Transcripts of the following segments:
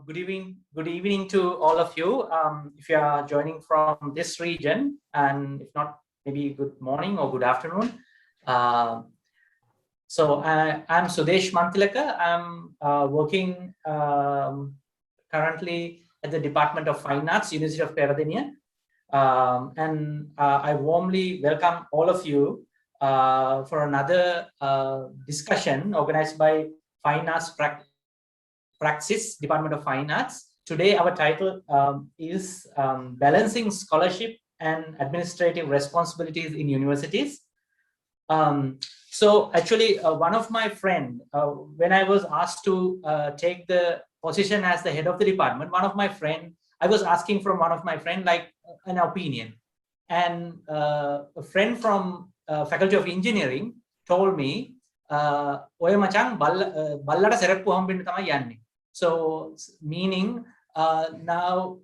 Good evening to all of you. If you are joining from this region, and if not, maybe good morning or good afternoon. I'm Sudesh Mantilaka. I'm working currently at the Department of Fine Arts, University of Peradeniya. I warmly welcome all of you for another discussion organized by Fine Arts Praxis, Department of Fine Arts. Today, our title is Balancing Scholarship and Administrative Responsibilities in Universities. So actually, one of my friend, when I was asked to take the position as the head of the department, I was asking from one of my friend like an opinion. And a friend from Faculty of Engineering told me, "Oya macang ballada sereppu hambinna thamai yanne." So meaning now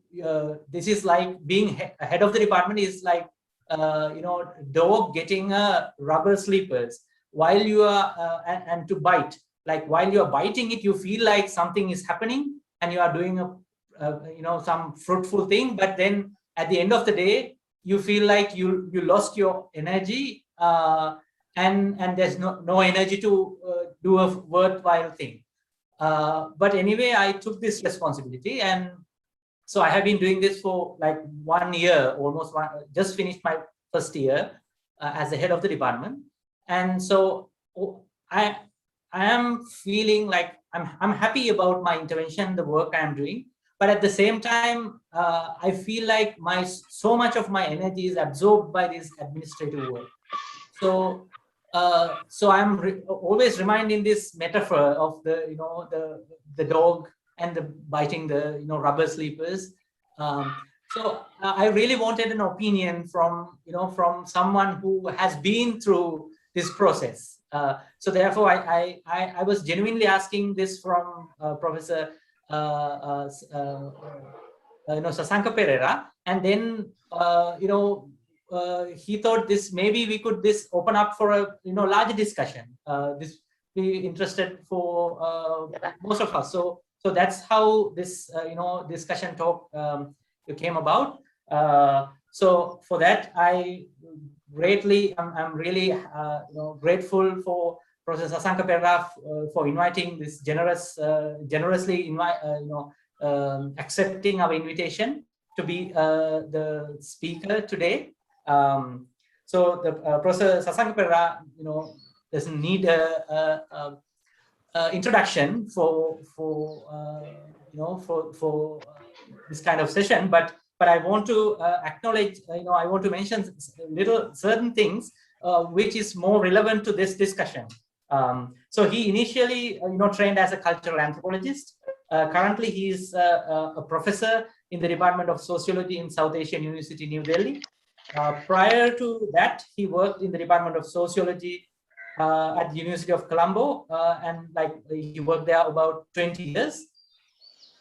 this is like being head of the department is like dog getting a rubber slippers while you are and to bite, like while you are biting it you feel like something is happening and you are doing a some fruitful thing, but then at the end of the day you feel like you lost your energy and there's no energy to do a worthwhile thing. But anyway, I took this responsibility, and so I have been doing this for like 1 year, just finished my first year as the head of the department. And so I am feeling like I'm happy about my intervention, the work I am doing, but at the same time, I feel like so much of my energy is absorbed by this administrative work. So I'm always reminding this metaphor of the dog and the biting the rubber sleepers. So I really wanted an opinion from someone who has been through this process. So therefore, I was genuinely asking this from Professor Sasanka Pereira, and then he thought this maybe we could open up for a larger discussion. This be interested for most of us. So that's how this discussion talk came about. So for that, I'm really grateful for Professor Sasanka Pereira for inviting this generously accepting our invitation to be the speaker today. So the Professor Sasanka Pereira, doesn't need a introduction for this kind of session, but I want to acknowledge, I want to mention certain things which is more relevant to this discussion. So he initially, trained as a cultural anthropologist. Currently, he is a professor in the Department of Sociology in South Asian University, New Delhi. Prior to that, he worked in the Department of Sociology at the University of Colombo, and he worked there about 20 years.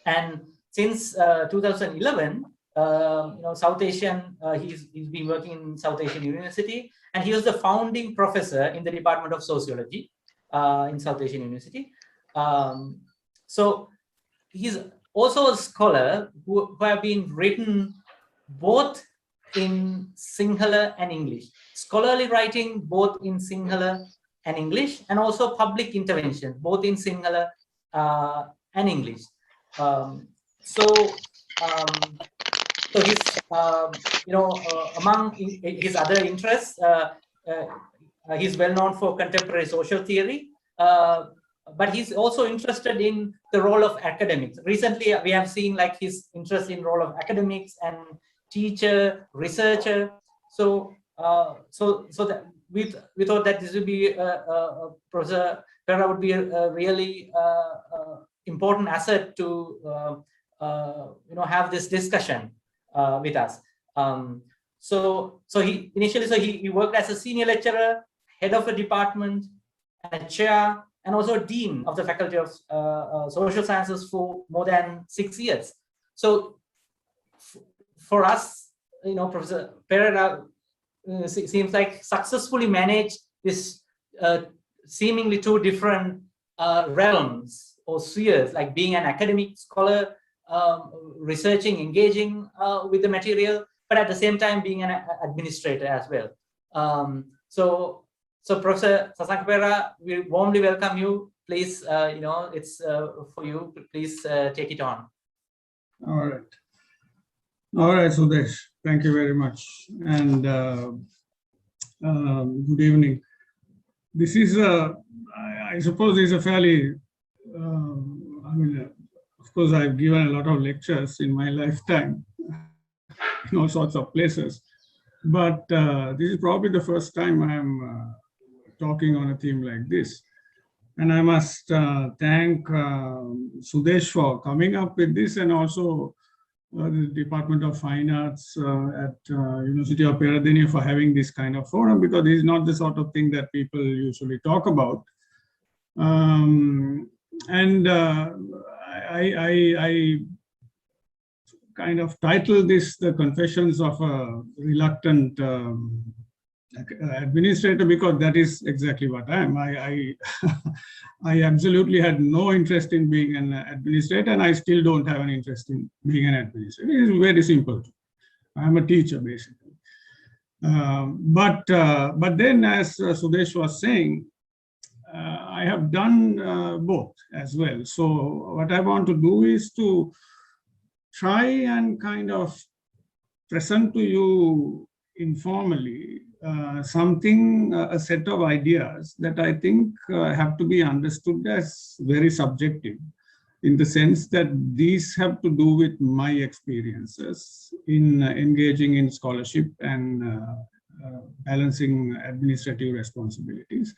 And since 2011, South Asian, he's been working in South Asian University, and he was the founding professor in the Department of Sociology in South Asian University. So he's also a scholar who have been written both in Sinhala and English, scholarly writing both in Sinhala and English, and also public intervention both in Sinhala and English. So he's among his other interests, he's well known for contemporary social theory, but he's also interested in the role of academics. Recently, we have seen his interest in role of academics and teacher, researcher. So that we thought that this would be Professor Pereira would be a really important asset to have this discussion with us. So he initially he worked as a senior lecturer, head of a department, and a chair, and also dean of the Faculty of Social Sciences for more than 6 years. So for us, Professor Pereira seems like successfully managed this seemingly two different realms or spheres, like being an academic scholar researching, engaging with the material, but at the same time being an administrator as well. So Professor Sasanka Perera, we warmly welcome you. Please, it's for you. Please take it on. All right, Sudesh. Thank you very much, and good evening. This is I suppose, is a fairly. Of course, I've given a lot of lectures in my lifetime in all sorts of places, but this is probably the first time I'm talking on a theme like this. And I must thank Sudesh for coming up with this, and also the Department of Fine Arts at University of Peradeniya for having this kind of forum, because this is not the sort of thing that people usually talk about. I kind of titled this "The Confessions of a Reluctant Administrator," because that is exactly what I am. I absolutely had no interest in being an administrator, and I still don't have an interest in being an administrator. It is very simple. I'm a teacher, basically. But then, as Sudesh was saying, I have done both as well. So what I want to do is to try and kind of present to you informally a set of ideas that I think have to be understood as very subjective, in the sense that these have to do with my experiences in engaging in scholarship and balancing administrative responsibilities.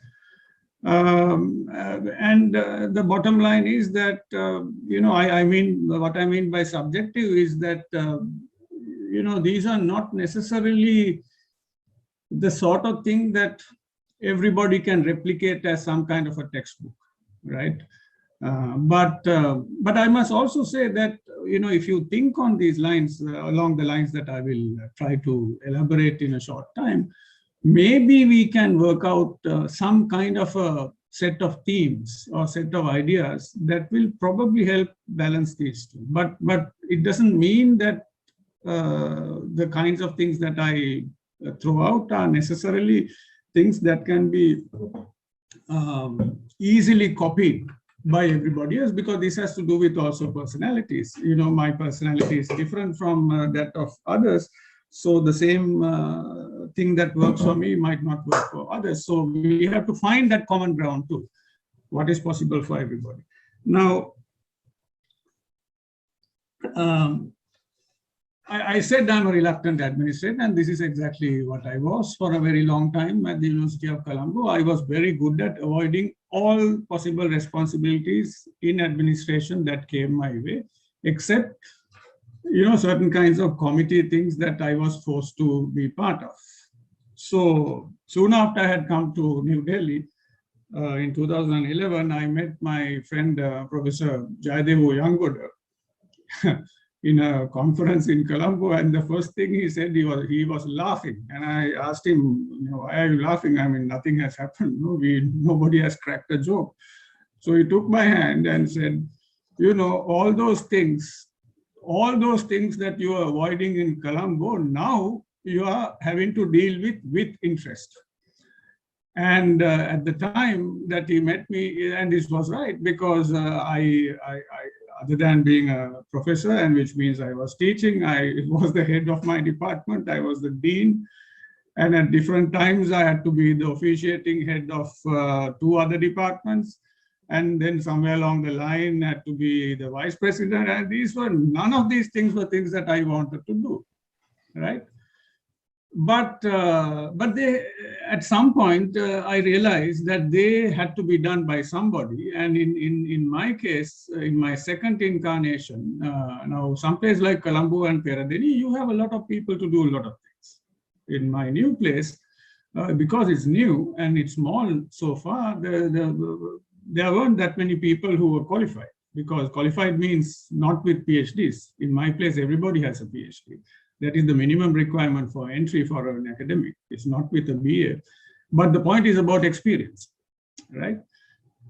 The bottom line is that, what I mean by subjective is that, these are not necessarily the sort of thing that everybody can replicate as some kind of a textbook, right? But I must also say that, if you think on these lines, along the lines that I will try to elaborate in a short time, maybe we can work out some kind of a set of themes or set of ideas that will probably help balance these two. But it doesn't mean that the kinds of things that I throw out are necessarily things that can be easily copied by everybody else, because this has to do with also personalities. My personality is different from that of others. So the same thing that works for me might not work for others. So we have to find that common ground too. What is possible for everybody? Now, I said I'm a reluctant administrator, and this is exactly what I was for a very long time at the University of Colombo. I was very good at avoiding all possible responsibilities in administration that came my way, except certain kinds of committee things that I was forced to be part of. So soon after I had come to New Delhi, in 2011, I met my friend, Professor Jayadevu Yangoda, in a conference in Colombo, and the first thing he said, he was laughing. And I asked him, why are you laughing? I mean, nothing has happened. Nobody has cracked a joke. So he took my hand and said, all those things that you are avoiding in Colombo, now you are having to deal with interest. And at the time that he met me, and this was right, because I other than being a professor, and which means I was teaching, I was the head of my department, I was the dean, and at different times I had to be the officiating head of 2 other departments. And then somewhere along the line had to be the vice president. And none of these things were things that I wanted to do, right? But they, at some point, I realized that they had to be done by somebody. And in my case, in my second incarnation, now someplace like Colombo and Peradeniya, you have a lot of people to do a lot of things. In my new place, because it's new and it's small so far, there weren't that many people who were qualified, because qualified means not with PhDs. In my place, everybody has a PhD. That is the minimum requirement for entry for an academic. It's not with a BA. But the point is about experience, right?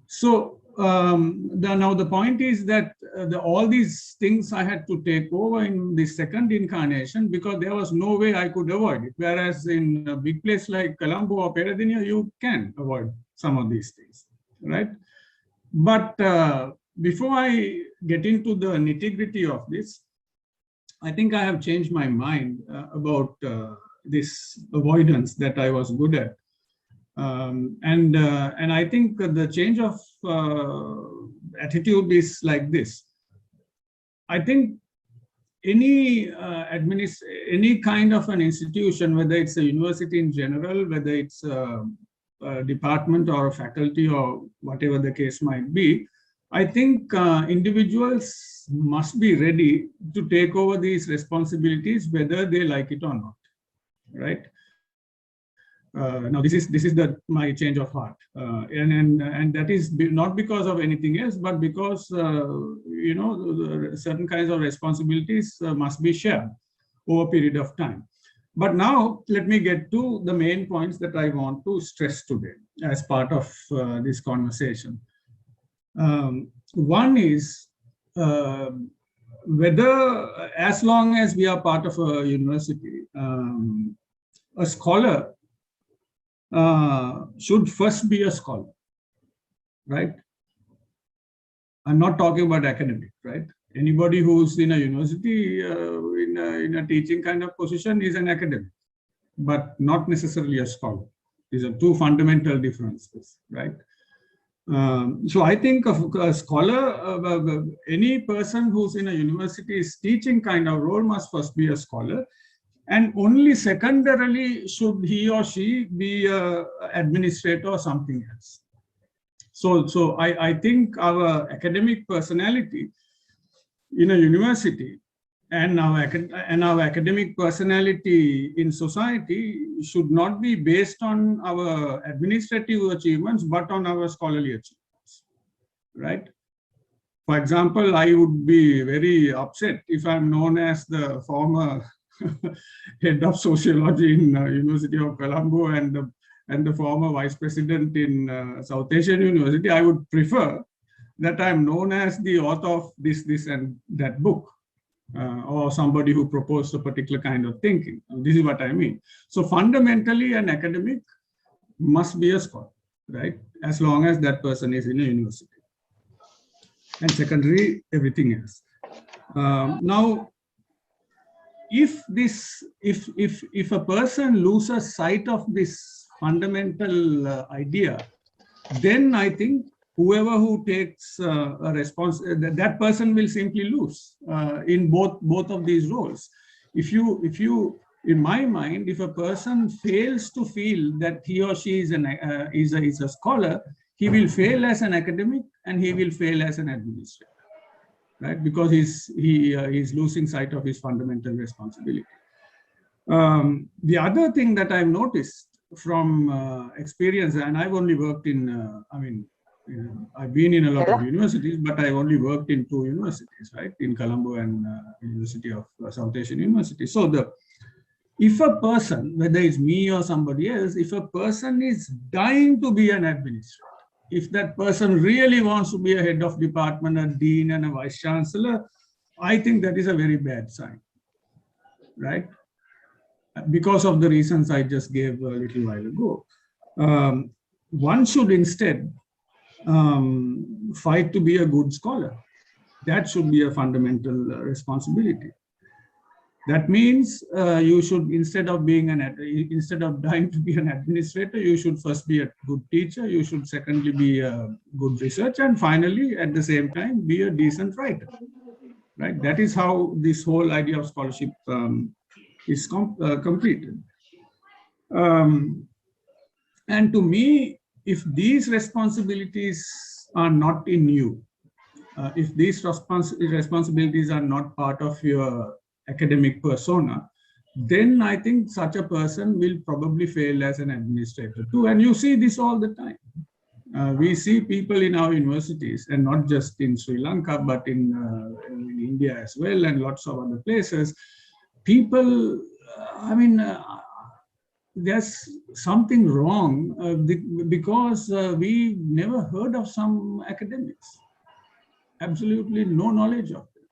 So now the point is that all these things I had to take over in the second incarnation because there was no way I could avoid it. Whereas in a big place like Colombo or Peradeniya, you can avoid some of these things, right? But before I get into the nitty-gritty of this, I think I have changed my mind about this avoidance that I was good at. And I think the change of attitude is like this. I think any kind of an institution, whether it's a university in general, whether it's a department or a faculty or whatever the case might be, I think individuals must be ready to take over these responsibilities, whether they like it or not, right? Now this is my change of heart, and that is not because of anything else, but because you know, certain kinds of responsibilities must be shared over a period of time. But now let me get to the main points that I want to stress today as part of this conversation. One is whether, as long as we are part of a university, a scholar should first be a scholar, right? I'm not talking about academic, right? Anybody who's in a university, in a teaching kind of position is an academic, but not necessarily a scholar. These are two fundamental differences, right? So I think of a scholar, any person who's in a university's teaching kind of role must first be a scholar. And only secondarily should he or she be an administrator or something else. So I think our academic personality in a university and our academic personality in society should not be based on our administrative achievements, but on our scholarly achievements, right? For example, I would be very upset if I'm known as the former head of sociology in University of Colombo and the former vice president in South Asian University. I would prefer that I'm known as the author of this and that book, or somebody who proposed a particular kind of thinking. This is what I mean. So fundamentally, an academic must be a scholar, right? As long as that person is in a university. And secondary, everything else. Now, if a person loses sight of this fundamental idea, then I think whoever who takes a response, that person will simply lose in both of these roles. If you, in my mind, if a person fails to feel that he or she is a scholar, he will fail as an academic and he will fail as an administrator, right? Because he's losing sight of his fundamental responsibility. The other thing that I've noticed from experience, and I've only worked in, I've been in a lot of universities, but I've only worked in 2 universities, right? In Colombo and University of South Asian University. So if a person, whether it's me or somebody else, if a person is dying to be an administrator, if that person really wants to be a head of department, a dean and a vice chancellor, I think that is a very bad sign, right? Because of the reasons I just gave a little while ago. One should instead fight to be a good scholar. That should be a fundamental responsibility. That means you should, instead of dying to be an administrator, you should first be a good teacher, you should secondly be a good researcher, and finally, at the same time, be a decent writer, right? That is how this whole idea of scholarship is completed. And to me, if these responsibilities are not in you, if these responsibilities are not part of your academic persona, then I think such a person will probably fail as an administrator too. And you see this all the time. We see people in our universities, and not just in Sri Lanka, but in India as well, and lots of other places. People, there's something wrong because we never heard of some academics. Absolutely no knowledge of them.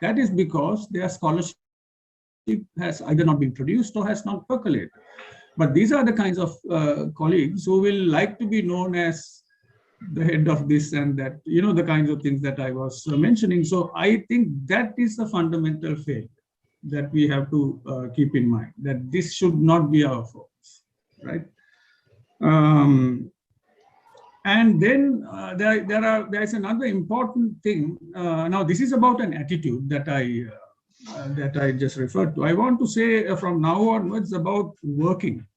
That is because their scholarship has either not been produced or has not percolated. But these are the kinds of colleagues who will like to be known as the head of this and that, the kinds of things that I was mentioning. So I think that is the fundamental failure that we have to keep in mind, that this should not be our focus, right? And then there is another important thing. Now, this is about an attitude that I just referred to. I want to say from now onwards about working.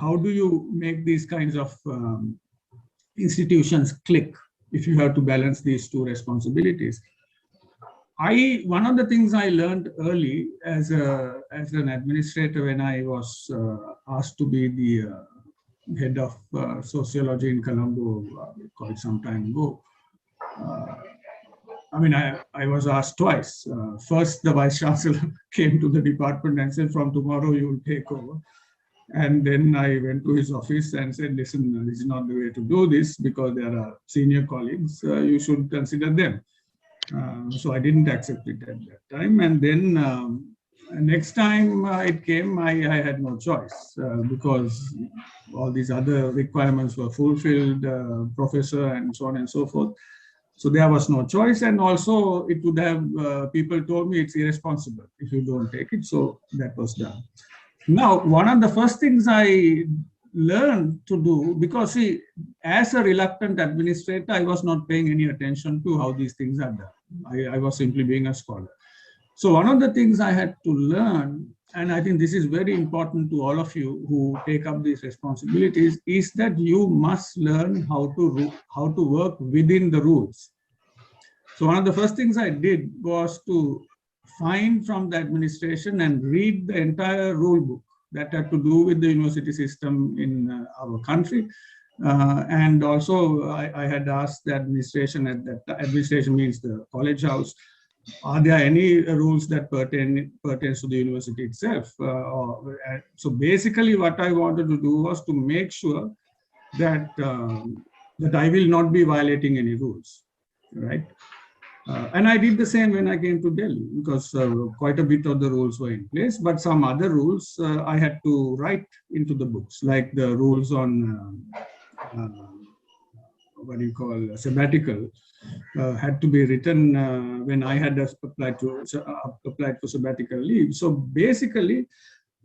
How do you make these kinds of institutions click if you have to balance these two responsibilities? One of the things I learned early as an administrator when I was asked to be the head of sociology in Colombo quite some time ago. I was asked twice. First, the vice chancellor came to the department and said, from tomorrow you will take over. And then I went to his office and said, listen, this is not the way to do this because there are senior colleagues, you should consider them. So I didn't accept it at that time. And then next time it came, I had no choice because all these other requirements were fulfilled, professor and so on and so forth. So there was no choice. And also it would have, people told me it's irresponsible if you don't take it. So that was done. Now, one of the first things I learned to do, because see, as a reluctant administrator, I was not paying any attention to how these things are done. I was simply being a scholar. So one of the things I had to learn, and I think this is very important to all of you who take up these responsibilities, is that you must learn how to work within the rules. So one of the first things I did was to find from the administration and read the entire rule book that had to do with the university system in our country. And also I had asked the administration, at that administration means the college house, are there any rules that pertains to the university itself? So basically what I wanted to do was to make sure that, that I will not be violating any rules, right? And I did the same when I came to Delhi because quite a bit of the rules were in place, but some other rules I had to write into the books, like the rules on what do you call sabbatical had to be written when I had applied for sabbatical leave. So basically,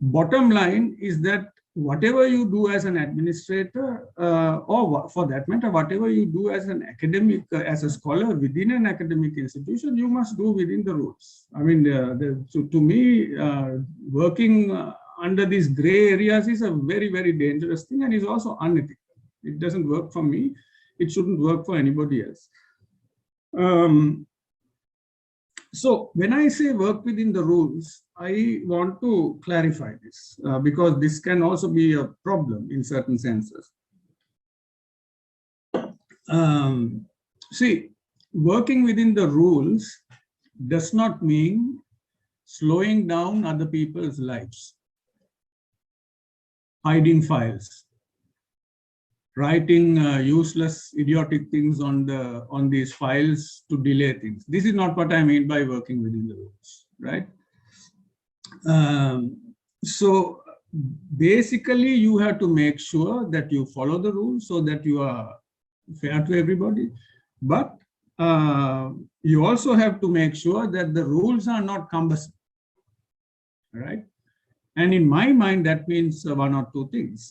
bottom line is that whatever you do as an administrator, or for that matter, whatever you do as an academic, as a scholar within an academic institution, you must do within the rules. I mean, so to me, working under these gray areas is a very, very dangerous thing and is also unethical. It doesn't work for me. It shouldn't work for anybody else. So when I say work within the rules, I want to clarify this because this can also be a problem in certain senses. See, working within the rules does not mean slowing down other people's lives, hiding files, writing useless, idiotic things on these files to delay things. This is not what I mean by working within the rules, right? So basically, you have to make sure that you follow the rules so that you are fair to everybody. But you also have to make sure that the rules are not cumbersome, right? And in my mind, that means one or two things.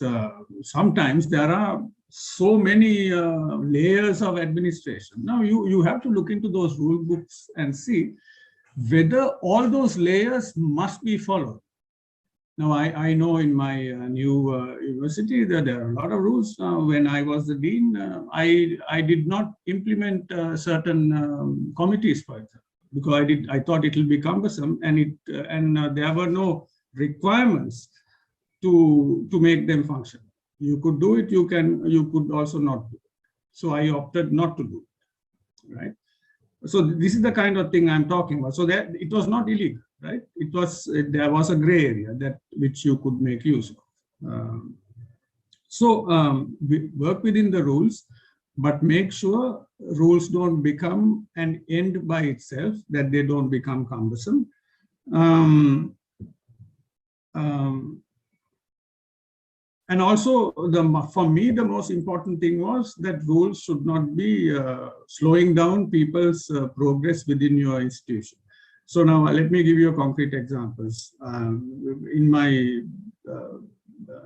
Sometimes there are so many layers of administration. Now you have to look into those rule books and see whether all those layers must be followed. Now I know in my new university that there are a lot of rules. When I was the dean, I did not implement certain committees, for example, because I thought it will be cumbersome, and there were no requirements to make them function. You could do it, you could also not do it. So I opted not to do it, right? So this is the kind of thing I'm talking about. So that it was not illegal, right? There was a gray area which you could make use of. We work within the rules, but make sure rules don't become an end by itself, that they don't become cumbersome. And also, for me, the most important thing was that rules should not be slowing down people's progress within your institution. So now let me give you concrete examples. In my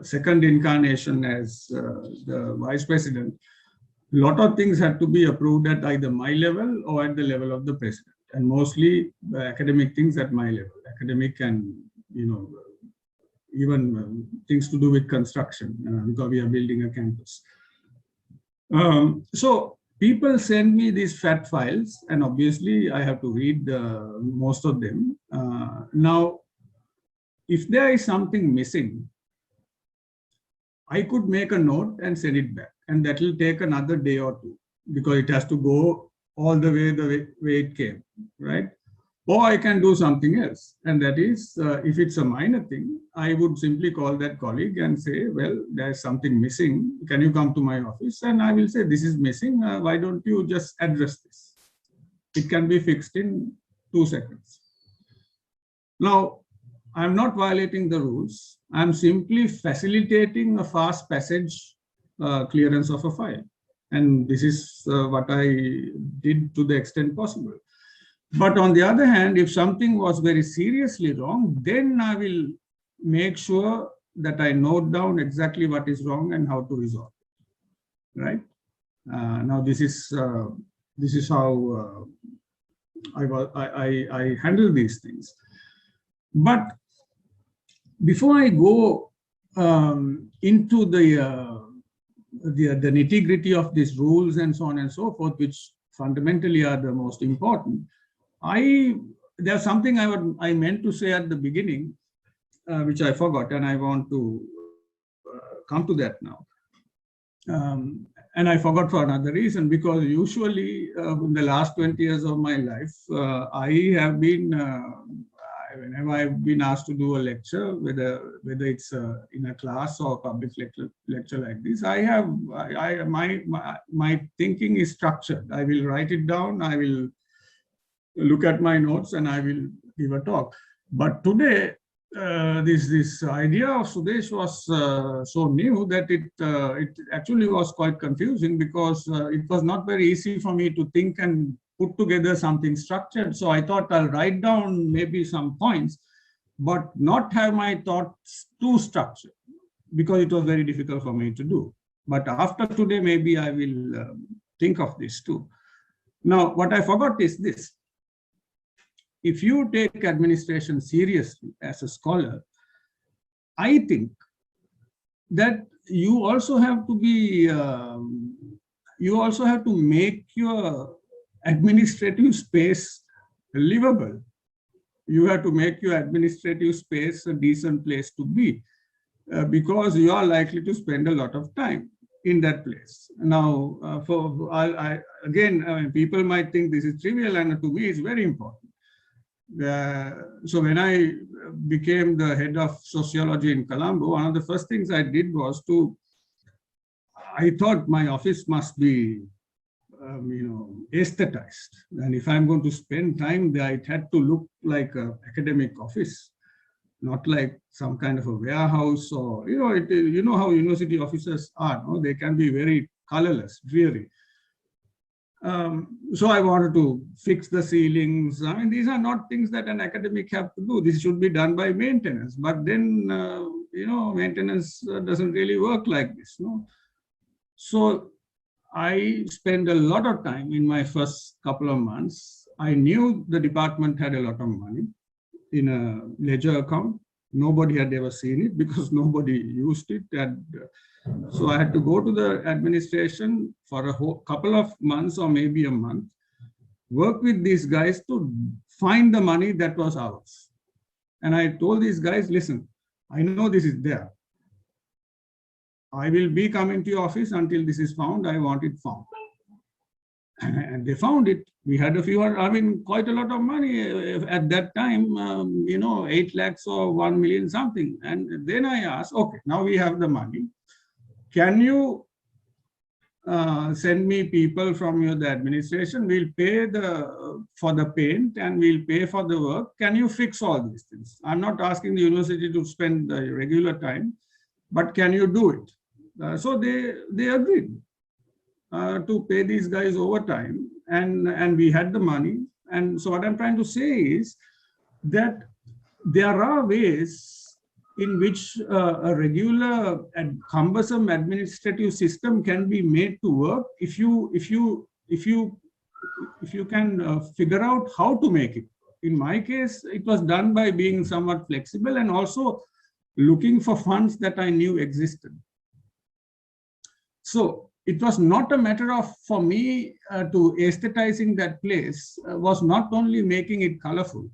second incarnation as the vice president, a lot of things had to be approved at either my level or at the level of the president, and mostly academic things at my level, academic and, even things to do with construction, because we are building a campus. So people send me these fat files, and obviously I have to read most of them. Now, if there is something missing, I could make a note and send it back, and that will take another day or two, because it has to go all the way it came, right? Or I can do something else, and that is, if it's a minor thing, I would simply call that colleague and say, well, there's something missing. Can you come to my office? And I will say, this is missing. Why don't you just address this? It can be fixed in 2 seconds. Now, I'm not violating the rules. I'm simply facilitating a fast passage clearance of a file. And this is what I did to the extent possible. But on the other hand, if something was very seriously wrong, then I will make sure that I note down exactly what is wrong and how to resolve it, right? Now, this is how I handle these things. But before I go into the nitty-gritty of these rules and so on and so forth, which fundamentally are the most important, there's something I meant to say at the beginning, which I forgot, and I want to come to that now. And I forgot for another reason, because usually in the last 20 years of my life, I have been, whenever I've been asked to do a lecture, whether it's in a class or public lecture like this, my thinking is structured. I will write it down, I will look at my notes, and I will give a talk. But today, this idea of Sudesh was so new that it actually was quite confusing, because it was not very easy for me to think and put together something structured. So I thought I'll write down maybe some points, but not have my thoughts too structured, because it was very difficult for me to do. But after today, maybe I will think of this too. Now, what I forgot is this. If you take administration seriously as a scholar, I think that you also have to be, you also have to make your administrative space livable. You have to make your administrative space a decent place to be, because you are likely to spend a lot of time in that place. Now, again, people might think this is trivial, and to me it's very important. So when I became the head of sociology in Colombo, one of the first things I did was I thought my office must be, aesthetized. And if I'm going to spend time there, it had to look like an academic office, not like some kind of a warehouse, or, you know how university offices are, no? They can be very colorless, dreary. So I wanted to fix the ceilings. I mean, these are not things that an academic have to do. This should be done by maintenance. But then, maintenance doesn't really work like this, no? So I spent a lot of time in my first couple of months. I knew the department had a lot of money in a ledger account. Nobody had ever seen it because nobody used it. And so I had to go to the administration for a couple of months or maybe a month, work with these guys to find the money that was ours. And I told these guys, listen, I know this is there. I will be coming to your office until this is found. I want it found. And they found it. We had a few, I mean, quite a lot of money at that time, 8 lakhs or 1 million something. And then I asked, okay, now we have the money. Can you send me people from the administration? We'll pay for the paint and we'll pay for the work. Can you fix all these things? I'm not asking the university to spend the regular time, but can you do it? So they agreed to pay these guys overtime, and we had the money. And so what I'm trying to say is that there are ways in which a regular and cumbersome administrative system can be made to work if you can figure out how to make it. In my case, it was done by being somewhat flexible and also looking for funds that I knew existed. So it was not a matter of, for me, to aesthetizing that place was not only making it colorful.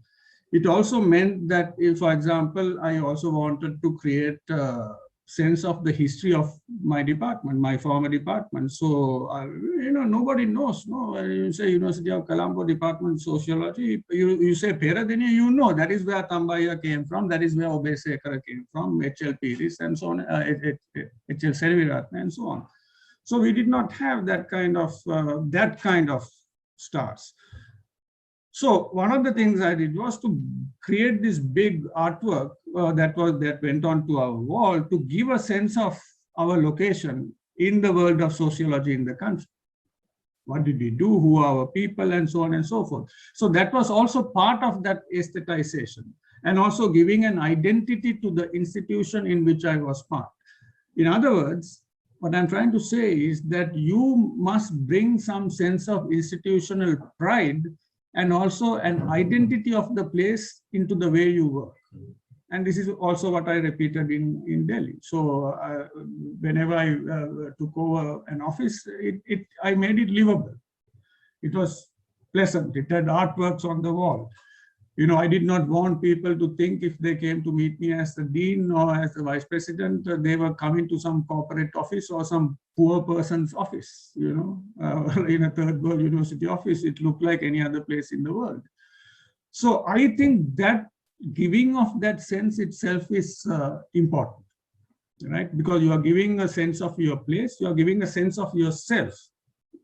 It also meant that if, for example, I also wanted to create a sense of the history of my department, my former department. So, nobody knows. No, you say University of Colombo Department Sociology, you say Peradeniya, you know, that is where Tambaya came from, that is where Obesekara came from, H.L. Piris and so on, H.L. Selviratne and so on. So we did not have that kind of stars. So one of the things I did was to create this big artwork that went onto our wall to give a sense of our location in the world of sociology in the country. What did we do? Who are our people? And so on and so forth. So that was also part of that aesthetization, and also giving an identity to the institution in which I was part. In other words, what I'm trying to say is that you must bring some sense of institutional pride and also an identity of the place into the way you work. And this is also what I repeated in Delhi. So whenever I took over an office, I made it livable. It was pleasant. It had artworks on the wall. I did not want people to think if they came to meet me as the dean or as the vice president, they were coming to some corporate office or some poor person's office, in a third world university office. It looked like any other place in the world. So I think that giving of that sense itself is important, right? Because you are giving a sense of your place, you are giving a sense of yourself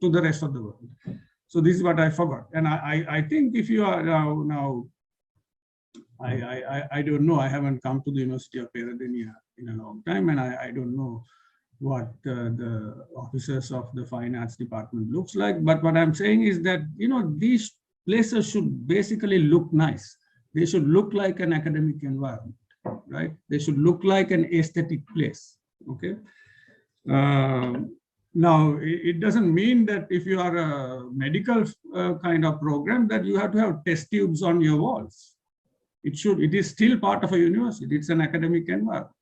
to the rest of the world. So this is what I forgot. And I think if you are now I don't know. I haven't come to the University of Peradeniya in a long time, and I don't know what the officers of the Fine Arts Department looks like. But what I'm saying is that, these places should basically look nice. They should look like an academic environment, right? They should look like an aesthetic place, okay? Now, it doesn't mean that if you are a medical kind of program that you have to have test tubes on your walls. It is still part of a university. It's an academic environment,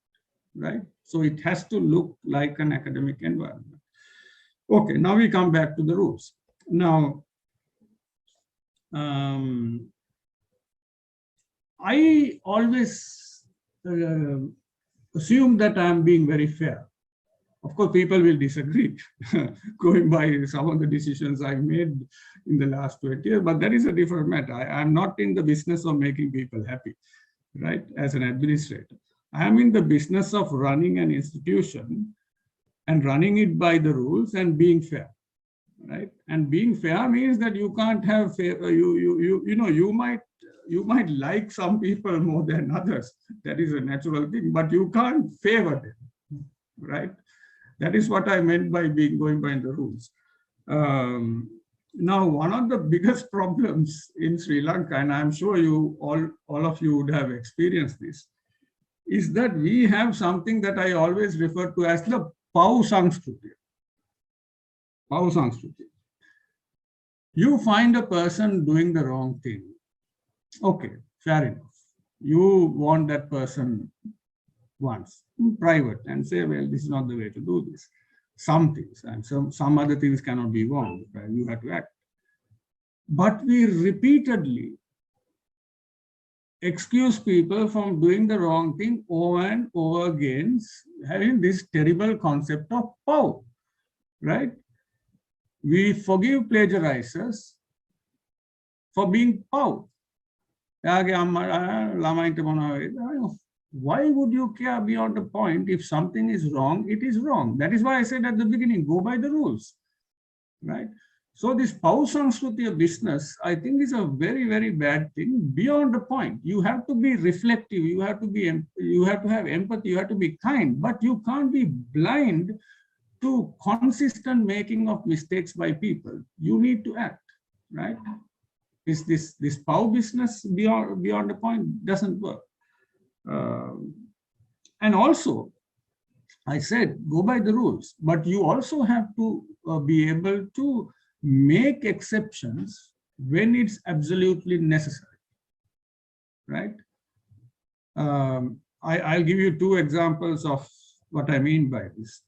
right? So it has to look like an academic environment. Okay, now we come back to the rules. Now, I always assume that I'm being very fair. Of course, people will disagree, going by some of the decisions I made in the last 20 years, but that is a different matter. I'm not in the business of making people happy, right, as an administrator. I am in the business of running an institution and running it by the rules and being fair, right? And being fair means that you can't have fair, you might like some people more than others. That is a natural thing, but you can't favor them, right? That is what I meant by going by the rules. Now, one of the biggest problems in Sri Lanka, and I'm sure all of you would have experienced this, is that we have something that I always refer to as the Pau Sanskruti. Pau Sanskruti. You find a person doing the wrong thing. Okay, fair enough. You want that person once in private and say, well, this is not the way to do this. Some things and some other things cannot be wrong, right? You have to act. But we repeatedly excuse people from doing the wrong thing over and over again, having this terrible concept of Pau, right? we forgive plagiarizers for being POW. Why would you care beyond the point? If something is wrong, it is wrong. That is why I said at the beginning, go by the rules, right? So this POW Sanskruti of business, I think, is a very, very bad thing beyond the point. You have to be reflective. You have to have empathy. You have to be kind, but you can't be blind to consistent making of mistakes by people. You need to act, right? Is this POW business beyond the point doesn't work. And also, I said, go by the rules, but you also have to be able to make exceptions when it's absolutely necessary, right? I'll give you two examples of what I mean by this.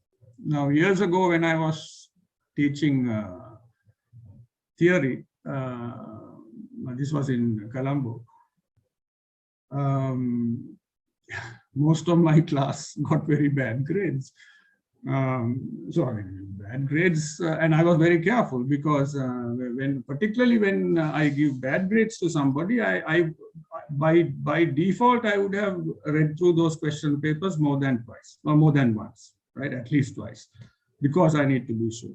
Now, years ago, when I was teaching theory, this was in Colombo, most of my class got very bad grades. Bad grades, and I was very careful because particularly when I give bad grades to somebody, I by default I would have read through those question papers more than twice or more than once, right? At least twice, because I need to be sure.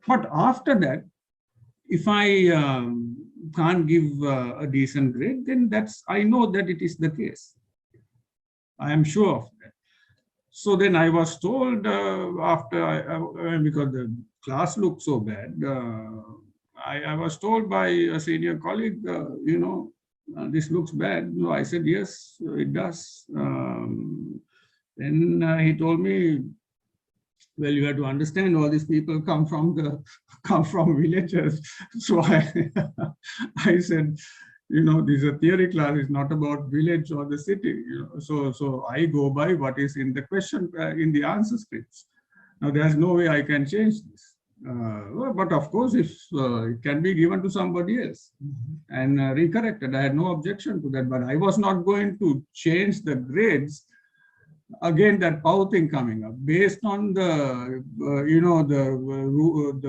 But after that, if I can't give a decent grade, then I know that it is the case. I am sure of that. So then I was told because the class looked so bad, I was told by a senior colleague, this looks bad. No, I said, yes, it does. Then he told me, well, you have to understand all these people come from villages. So I said, this is a theory class, is not about village or the city. So I go by what is in the question, in the answer scripts. Now, there's no way I can change this. But of course, if it can be given to somebody else and recorrected, I had no objection to that. But I was not going to change the grades. Again, that POW thing coming up based on the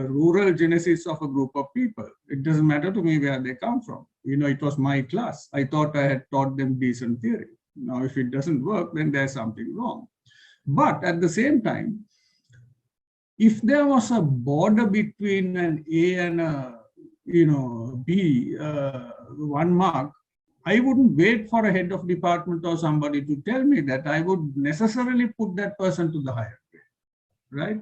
rural genesis of a group of people. It doesn't matter to me where they come from. It was my class. I thought I had taught them decent theory. Now, if it doesn't work, then there's something wrong. But at the same time, if there was a border between an A and a B, 1 mark, I wouldn't wait for a head of department or somebody to tell me that. I would necessarily put that person to the higher grade, right?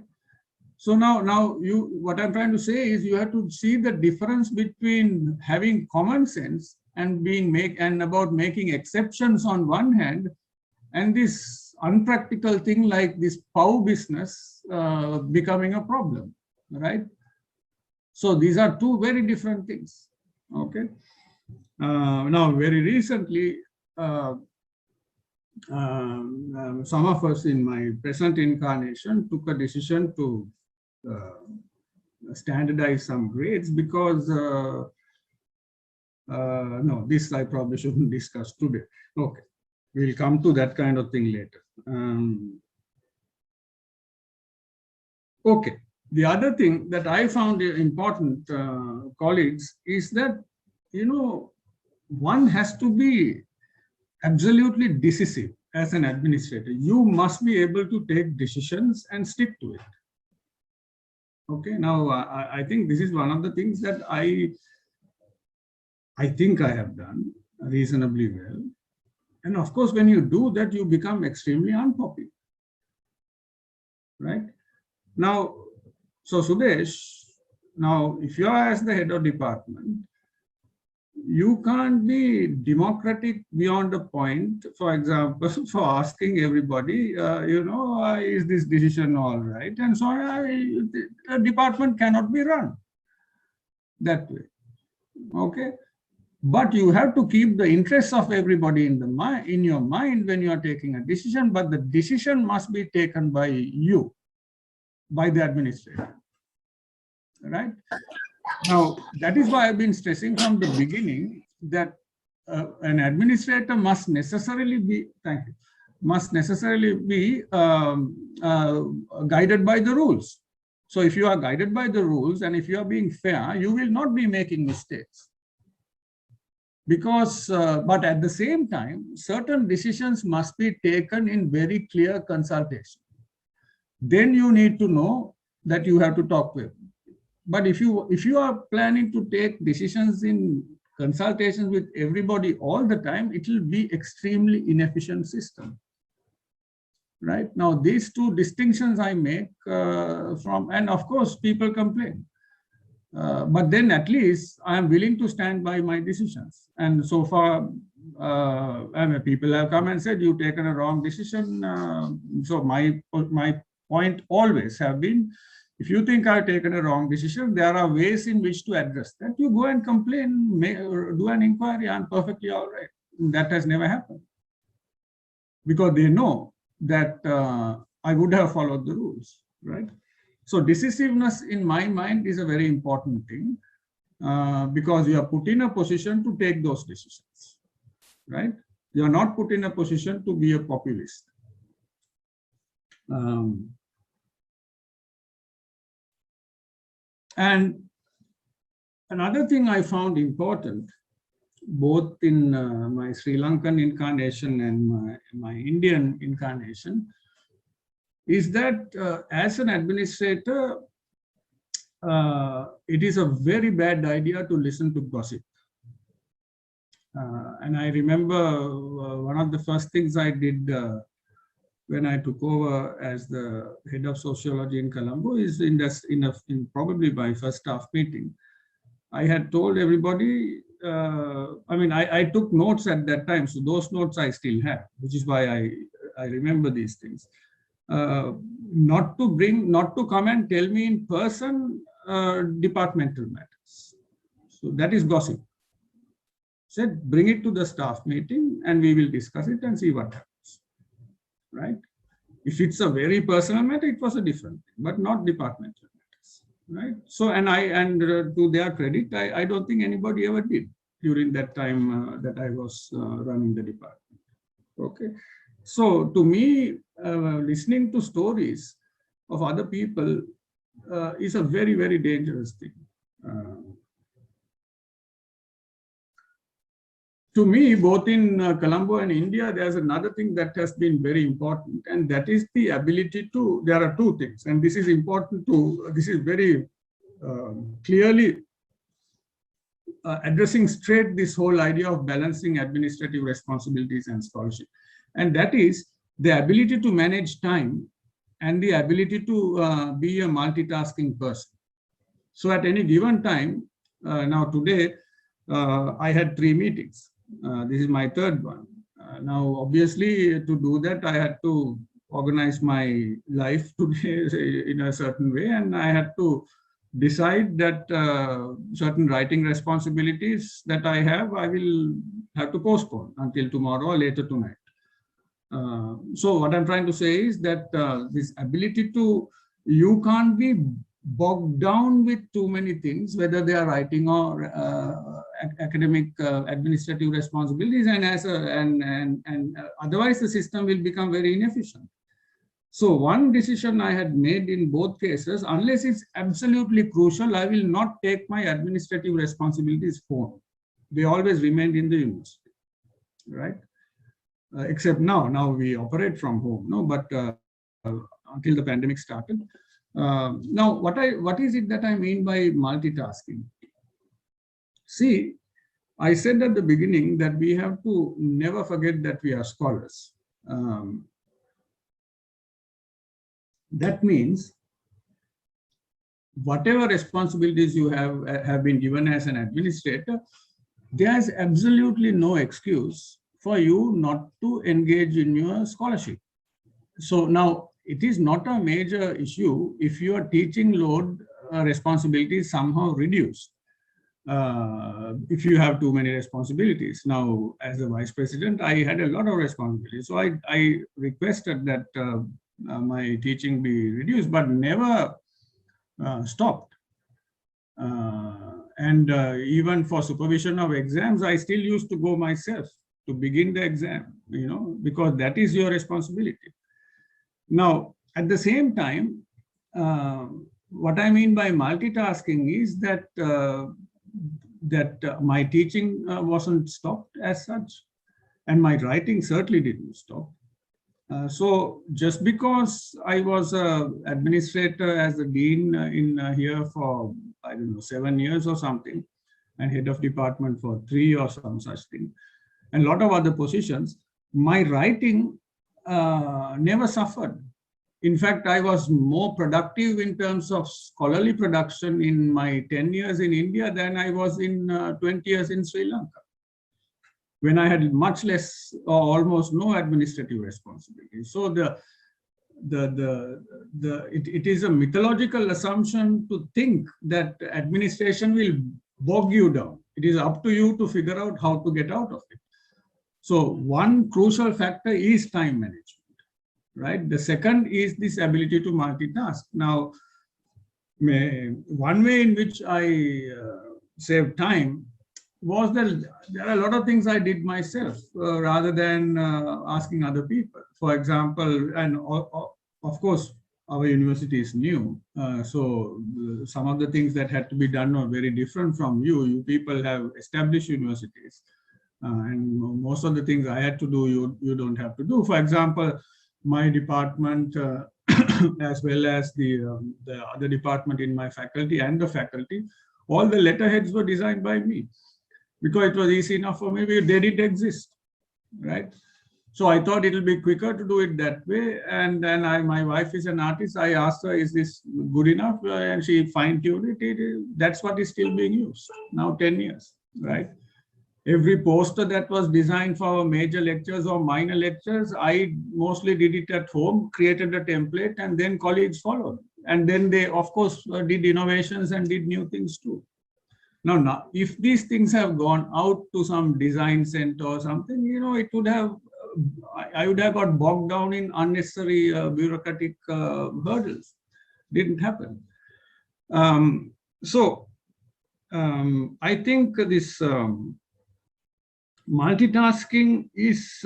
So now what I'm trying to say is you have to see the difference between having common sense and about making exceptions on one hand, and this unpractical thing like this POW business becoming a problem, right? So these are two very different things, okay? Now, very recently, some of us in my present incarnation took a decision to standardize some grades because, no, this I probably shouldn't discuss today. Okay, we'll come to that kind of thing later. Okay, the other thing that I found important, colleagues, is that, one has to be absolutely decisive as an administrator. You must be able to take decisions and stick to it. Okay, now I think this is one of the things that I think I have done reasonably well. And of course, when you do that, you become extremely unpopular, right? Now, so Sudesh, now if you are as the head of department, you can't be democratic beyond a point, for example, for asking everybody, is this decision all right? And so the department cannot be run that way, okay? But you have to keep the interests of everybody in your mind when you are taking a decision, but the decision must be taken by you, by the administrator, right? Now, that is why I've been stressing from the beginning that an administrator must necessarily be, guided by the rules. So if you are guided by the rules and if you are being fair, you will not be making mistakes. Because, but at the same time, certain decisions must be taken in very clear consultation. Then you need to know that you have to talk with. But if you are planning to take decisions in consultations with everybody all the time, it will be extremely inefficient system. Right now, these two distinctions I make from, and of course, people complain. But then at least I am willing to stand by my decisions. And so far, people have come and said, you've taken a wrong decision. So my point always have been, if you think I've taken a wrong decision, there are ways in which to address that. You go and complain, do an inquiry, I'm perfectly all right. That has never happened. Because they know that I would have followed the rules, right? So decisiveness in my mind is a very important thing because you are put in a position to take those decisions, right? You are not put in a position to be a populist. And another thing I found important, both in my Sri Lankan incarnation and my Indian incarnation, is that as an administrator, it is a very bad idea to listen to gossip. And I remember one of the first things I did when I took over as the head of sociology in Colombo is in probably my first staff meeting. I had told everybody, I took notes at that time, so those notes I still have, which is why I remember these things. Not to come and tell me in person departmental matters. So that is gossip. Said, bring it to the staff meeting and we will discuss it and see what happens. Right? If it's a very personal matter, it was a different thing, but not departmental matters. Right? So, and to their credit, I don't think anybody ever did during that time that I was running the department. Okay. So to me, listening to stories of other people is a very, very dangerous thing. To me, both in Colombo and India, there's another thing that has been very important, and that is the ability to, there are two things, and this is important to, this is very clearly addressing straight this whole idea of balancing administrative responsibilities and scholarship. And that is the ability to manage time and the ability to be a multitasking person. So at any given time, now today, I had 3 meetings. This is my 3rd one. Now, obviously, to do that, I had to organize my life today in a certain way, and I had to decide that certain writing responsibilities that I have, I will have to postpone until tomorrow or later tonight. So what I'm trying to say is that this ability to, you can't be bogged down with too many things, whether they are writing or academic administrative responsibilities, and otherwise the system will become very inefficient. So one decision I had made in both cases, unless it's absolutely crucial, I will not take my administrative responsibilities home. They always remained in the university, right? Except now we operate from home, no? But until the pandemic started. Now, what is it that I mean by multitasking? See, I said at the beginning that we have to never forget that we are scholars. That means whatever responsibilities you have been given as an administrator, there is absolutely no excuse for you not to engage in your scholarship. So now it is not a major issue if your teaching load responsibility is somehow reduced. If you have too many responsibilities. Now, as a vice president, I had a lot of responsibilities. So I requested that my teaching be reduced, but never stopped. Even for supervision of exams, I still used to go myself to begin the exam, because that is your responsibility. Now, at the same time, what I mean by multitasking is that my teaching wasn't stopped as such, and my writing certainly didn't stop. So just because I was an administrator as a dean in here for, I don't know, 7 years or something, and head of department for 3 or some such thing, and a lot of other positions, my writing never suffered. In fact, I was more productive in terms of scholarly production in my 10 years in India than I was in 20 years in Sri Lanka, when I had much less or almost no administrative responsibility. So it is a mythological assumption to think that administration will bog you down. It is up to you to figure out how to get out of it. So one crucial factor is time management, right? The second is this ability to multitask. Now, one way in which I save time was that there are a lot of things I did myself rather than asking other people. For example, and of course, our university is new. So some of the things that had to be done are very different from you. You people have established universities. And most of the things I had to do, you don't have to do. For example, my department, as well as the other department in my faculty and the faculty, all the letterheads were designed by me, because it was easy enough for me. They didn't exist, right? So I thought it'll be quicker to do it that way. And then my wife is an artist. I asked her, is this good enough? And she fine-tuned it. That's what is still being used now, 10 years, right? Every poster that was designed for our major lectures or minor lectures, I mostly did it at home, created a template, and then colleagues followed. And then they, of course, did innovations and did new things too. Now, if these things have gone out to some design center or something, you know, it would have, I would have got bogged down in unnecessary bureaucratic hurdles. Didn't happen. I think this multitasking is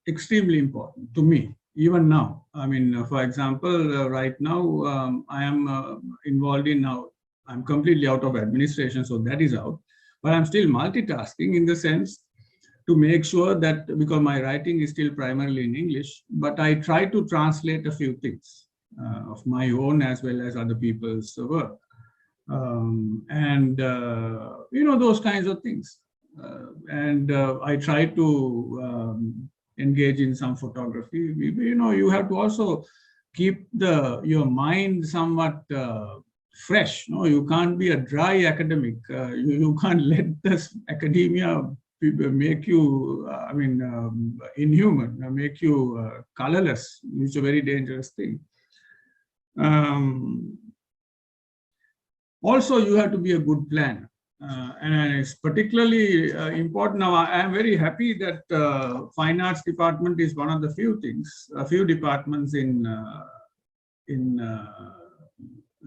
extremely important to me, even now. I mean, for example, right now, I am involved in now, I'm completely out of administration, so that is out. But I'm still multitasking in the sense to make sure that, because my writing is still primarily in English, but I try to translate a few things of my own as well as other people's work. You know, those kinds of things. I try to engage in some photography. You know, you have to also keep your mind somewhat fresh. No, you can't be a dry academic. You can't let this academia make you, inhuman, make you colorless, which is a very dangerous thing. Also, you have to be a good planner. And it's particularly important now. I am very happy that Fine Arts Department is one of the few departments in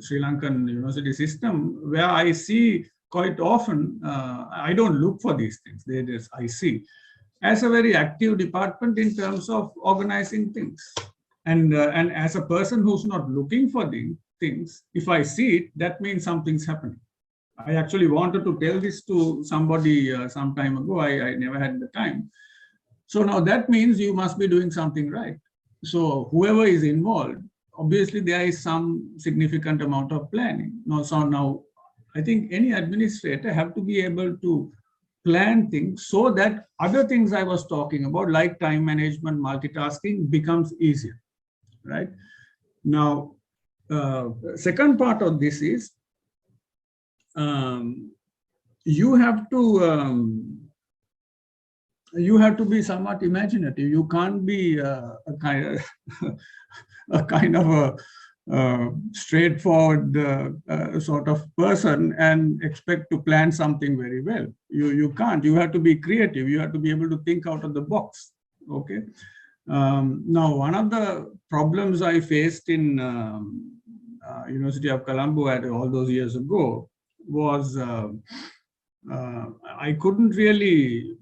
Sri Lankan university system where I see quite often, I don't look for these things, I see as a very active department in terms of organizing things. And as a person who's not looking for the things, if I see it, that means something's happening. I actually wanted to tell this to somebody some time ago. I never had the time. So now that means you must be doing something right. So whoever is involved, obviously there is some significant amount of planning. Now I think any administrator have to be able to plan things so that other things I was talking about, like time management, multitasking, becomes easier, right? Now, second part of this is, you have to be somewhat imaginative. You can't be a kind of a straightforward sort of person and expect to plan something very well. You can't. You have to be creative. You have to be able to think out of the box. Okay. Now, one of the problems I faced in University of Colombo all those years ago was I couldn't really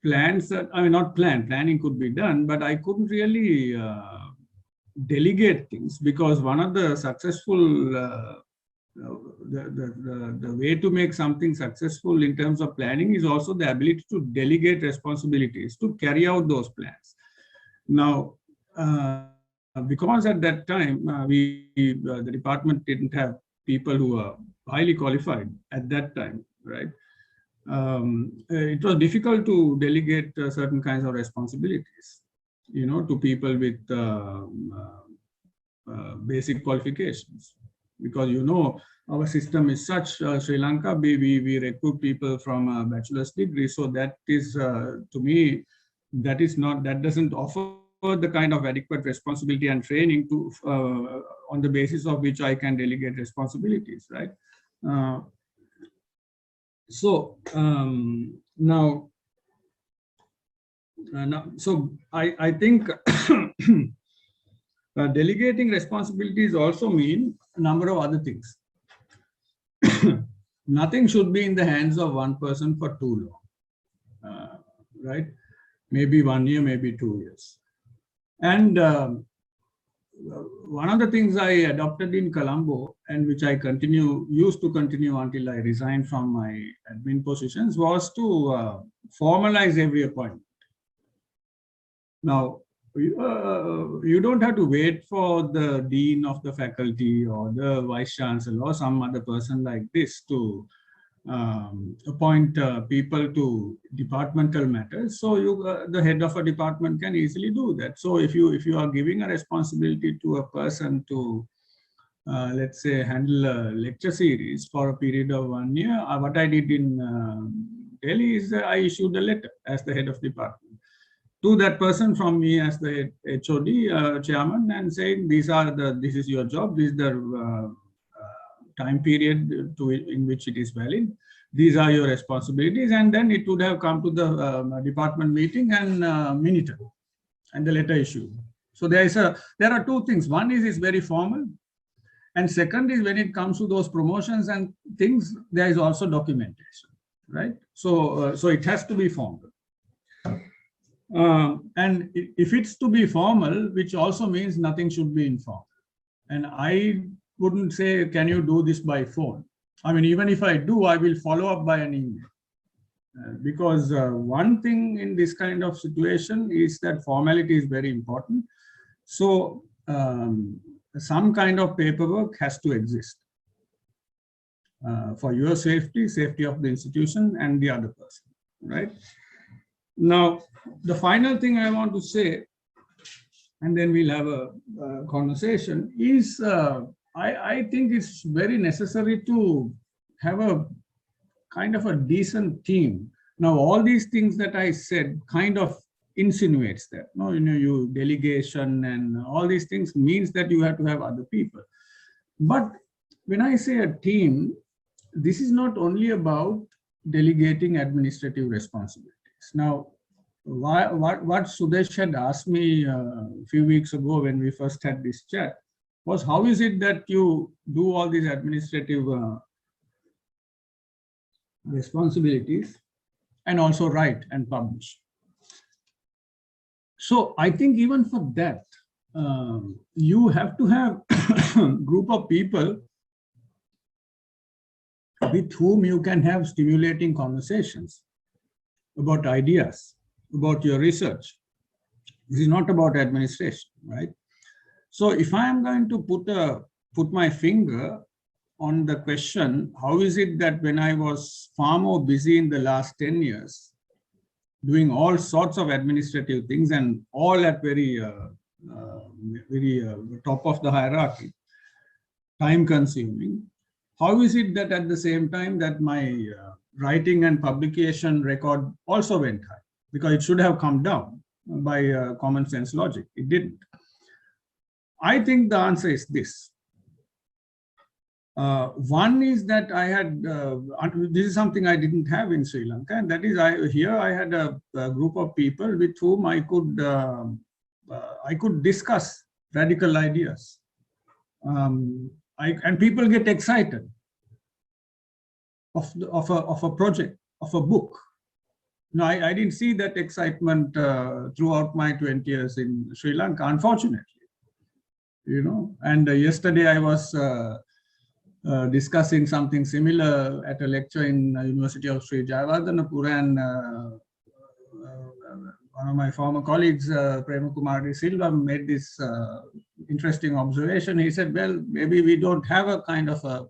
plan. I mean, not plan. Planning could be done, but I couldn't really delegate things, because one of the successful the way to make something successful in terms of planning is also the ability to delegate responsibilities to carry out those plans. Now, because at that time the department didn't have people who are highly qualified at that time, right? It was difficult to delegate certain kinds of responsibilities, you know, to people with basic qualifications, because, you know, our system is such, Sri Lanka, we recruit people from a bachelor's degree. So that is, to me, that doesn't offer the kind of adequate responsibility and training to, on the basis of which I can delegate responsibilities, right? So I think delegating responsibilities also mean a number of other things. Nothing should be in the hands of one person for too long, right? Maybe 1 year, maybe 2 years. And one of the things I adopted in Colombo, and which I used to continue until I resigned from my admin positions, was to formalize every appointment. Now, you don't have to wait for the dean of the faculty or the vice chancellor or some other person like this to appoint people to departmental matters. So the head of a department can easily do that. So if you are giving a responsibility to a person to let's say handle a lecture series for a period of 1 year, what I did in Delhi is I issued a letter as the head of department to that person from me as the HOD chairman, and saying this is your job, this is the time period in which it is valid, these are your responsibilities, and then it would have come to the department meeting and minuted and the letter issued. So there are two things. One is it's very formal, and second is when it comes to those promotions and things, there is also documentation, right? So it has to be formal. And if it's to be formal, which also means nothing should be informal. And I wouldn't say, can you do this by phone? I mean, even if I do, I will follow up by an email. Because one thing in this kind of situation is that formality is very important. So some kind of paperwork has to exist for your safety, safety of the institution and the other person, right? Now, the final thing I want to say, and then we'll have a conversation, is I think it's very necessary to have a kind of a decent team. Now, all these things that I said kind of insinuates that, you delegation and all these things means that you have to have other people. But when I say a team, this is not only about delegating administrative responsibilities. Now, what Sudesh had asked me a few weeks ago when we first had this chat was, how is it that you do all these administrative responsibilities and also write and publish? So I think even for that, you have to have a group of people with whom you can have stimulating conversations about ideas, about your research. This is not about administration, right? So if I am going to put my finger on the question, how is it that when I was far more busy in the last 10 years, doing all sorts of administrative things and all at very top of the hierarchy, time consuming, how is it that at the same time that my writing and publication record also went high? Because it should have come down by common sense logic. It didn't. I think the answer is this. One is that I had, this is something I didn't have in Sri Lanka, and that is here I had a group of people with whom I could discuss radical ideas. And people get excited of a project, of a book. No, I didn't see that excitement throughout my 20 years in Sri Lanka, unfortunately. And yesterday I was discussing something similar at a lecture in University of Sri Jayawardhanapura, and one of my former colleagues, Premakumar De Silva, made this interesting observation. He said, well, maybe we don't have a kind of a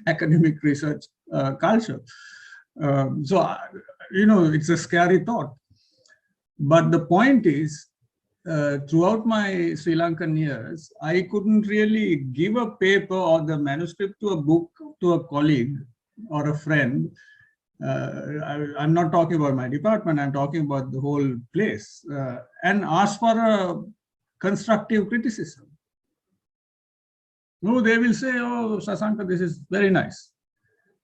academic research culture. It's a scary thought. But the point is, throughout my Sri Lankan years, I couldn't really give a paper or the manuscript to a book to a colleague or a friend. I'm not talking about my department, I'm talking about the whole place, and ask for a constructive criticism. No, they will say, oh, Sasanka, this is very nice.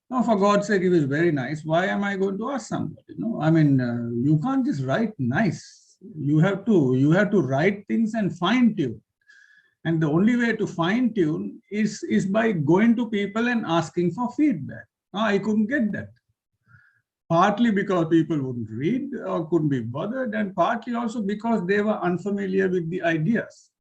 No, for God's sake, it is very nice. Why am I going to ask somebody? No, I mean, you can't just write nice. You have to write things and fine tune. And the only way to fine tune is by going to people and asking for feedback. I couldn't get that. Partly because people wouldn't read or couldn't be bothered, and partly also because they were unfamiliar with the ideas,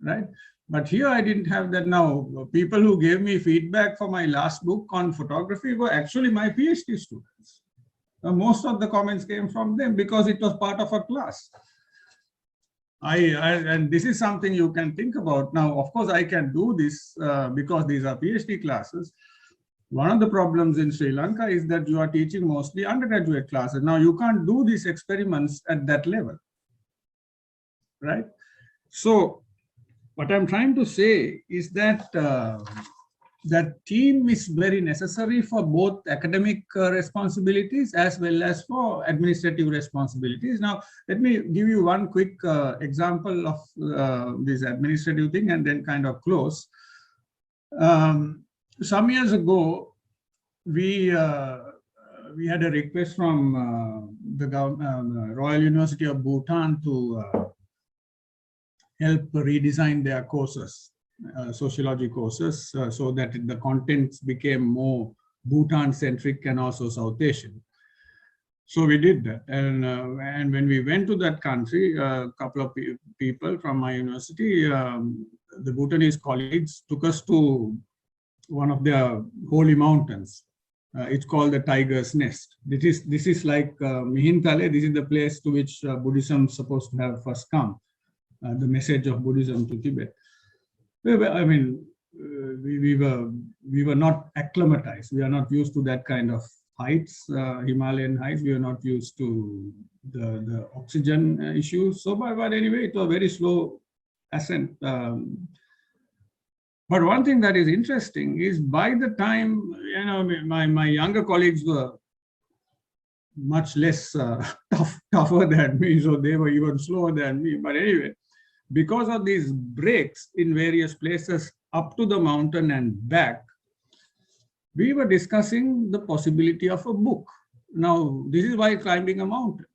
right? But here I didn't have that. Now, people who gave me feedback for my last book on photography were actually my PhD students. Most of the comments came from them because it was part of a class. And this is something you can think about. Now, of course, I can do this because these are PhD classes. One of the problems in Sri Lanka is that you are teaching mostly undergraduate classes. Now, you can't do these experiments at that level, right? So what I'm trying to say is that that team is very necessary for both academic responsibilities as well as for administrative responsibilities. Now, let me give you one quick example of this administrative thing and then kind of close. Some years ago, we had a request from the Royal University of Bhutan to help redesign their courses, sociology courses, so that the contents became more Bhutan-centric and also South Asian. So we did that, and when we went to that country, a couple of people from my university, the Bhutanese colleagues, took us to one of their holy mountains. It's called the Tiger's Nest. This is like Mihintale. This is the place to which Buddhism is supposed to have first come, the message of Buddhism to Tibet. I mean, we were not acclimatized. We are not used to that kind of heights, Himalayan heights. We are not used to the oxygen issues. So, but anyway, it was a very slow ascent. But one thing that is interesting is by the time, my younger colleagues were much less tougher than me, so they were even slower than me. But anyway, because of these breaks in various places up to the mountain and back, we were discussing the possibility of a book. Now, this is why climbing a mountain.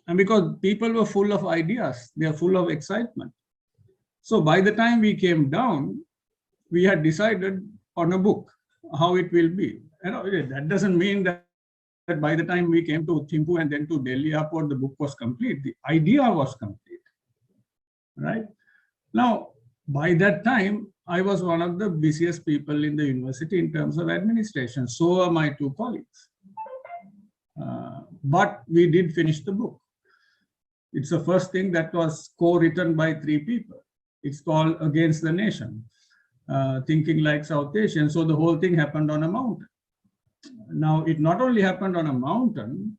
And because people were full of ideas, they are full of excitement. So by the time we came down, we had decided on a book, how it will be. That doesn't mean that by the time we came to Thimphu and then to Delhi airport, the book was complete. The idea was complete, right? Now, by that time, I was one of the busiest people in the university in terms of administration. So are my two colleagues. But we did finish the book. It's the first thing that was co-written by 3 people. It's called Against the Nation. Thinking like South Asian. So the whole thing happened on a mountain. Now, it not only happened on a mountain,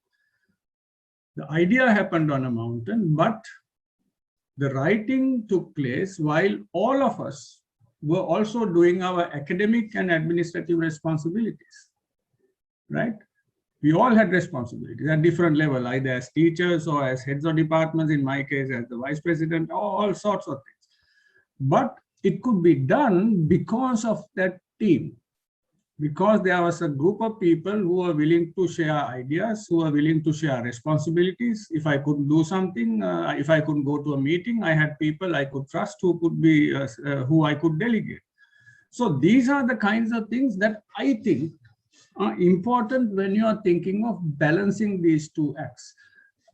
the idea happened on a mountain, but the writing took place while all of us were also doing our academic and administrative responsibilities, right? We all had responsibilities at different levels, either as teachers or as heads of departments, in my case, as the vice president, all sorts of things. But it could be done because of that team, because there was a group of people who were willing to share ideas, who were willing to share responsibilities. If I couldn't do something, if I couldn't go to a meeting, I had people I could trust who could be, who I could delegate. So these are the kinds of things that I think are important when you are thinking of balancing these two acts.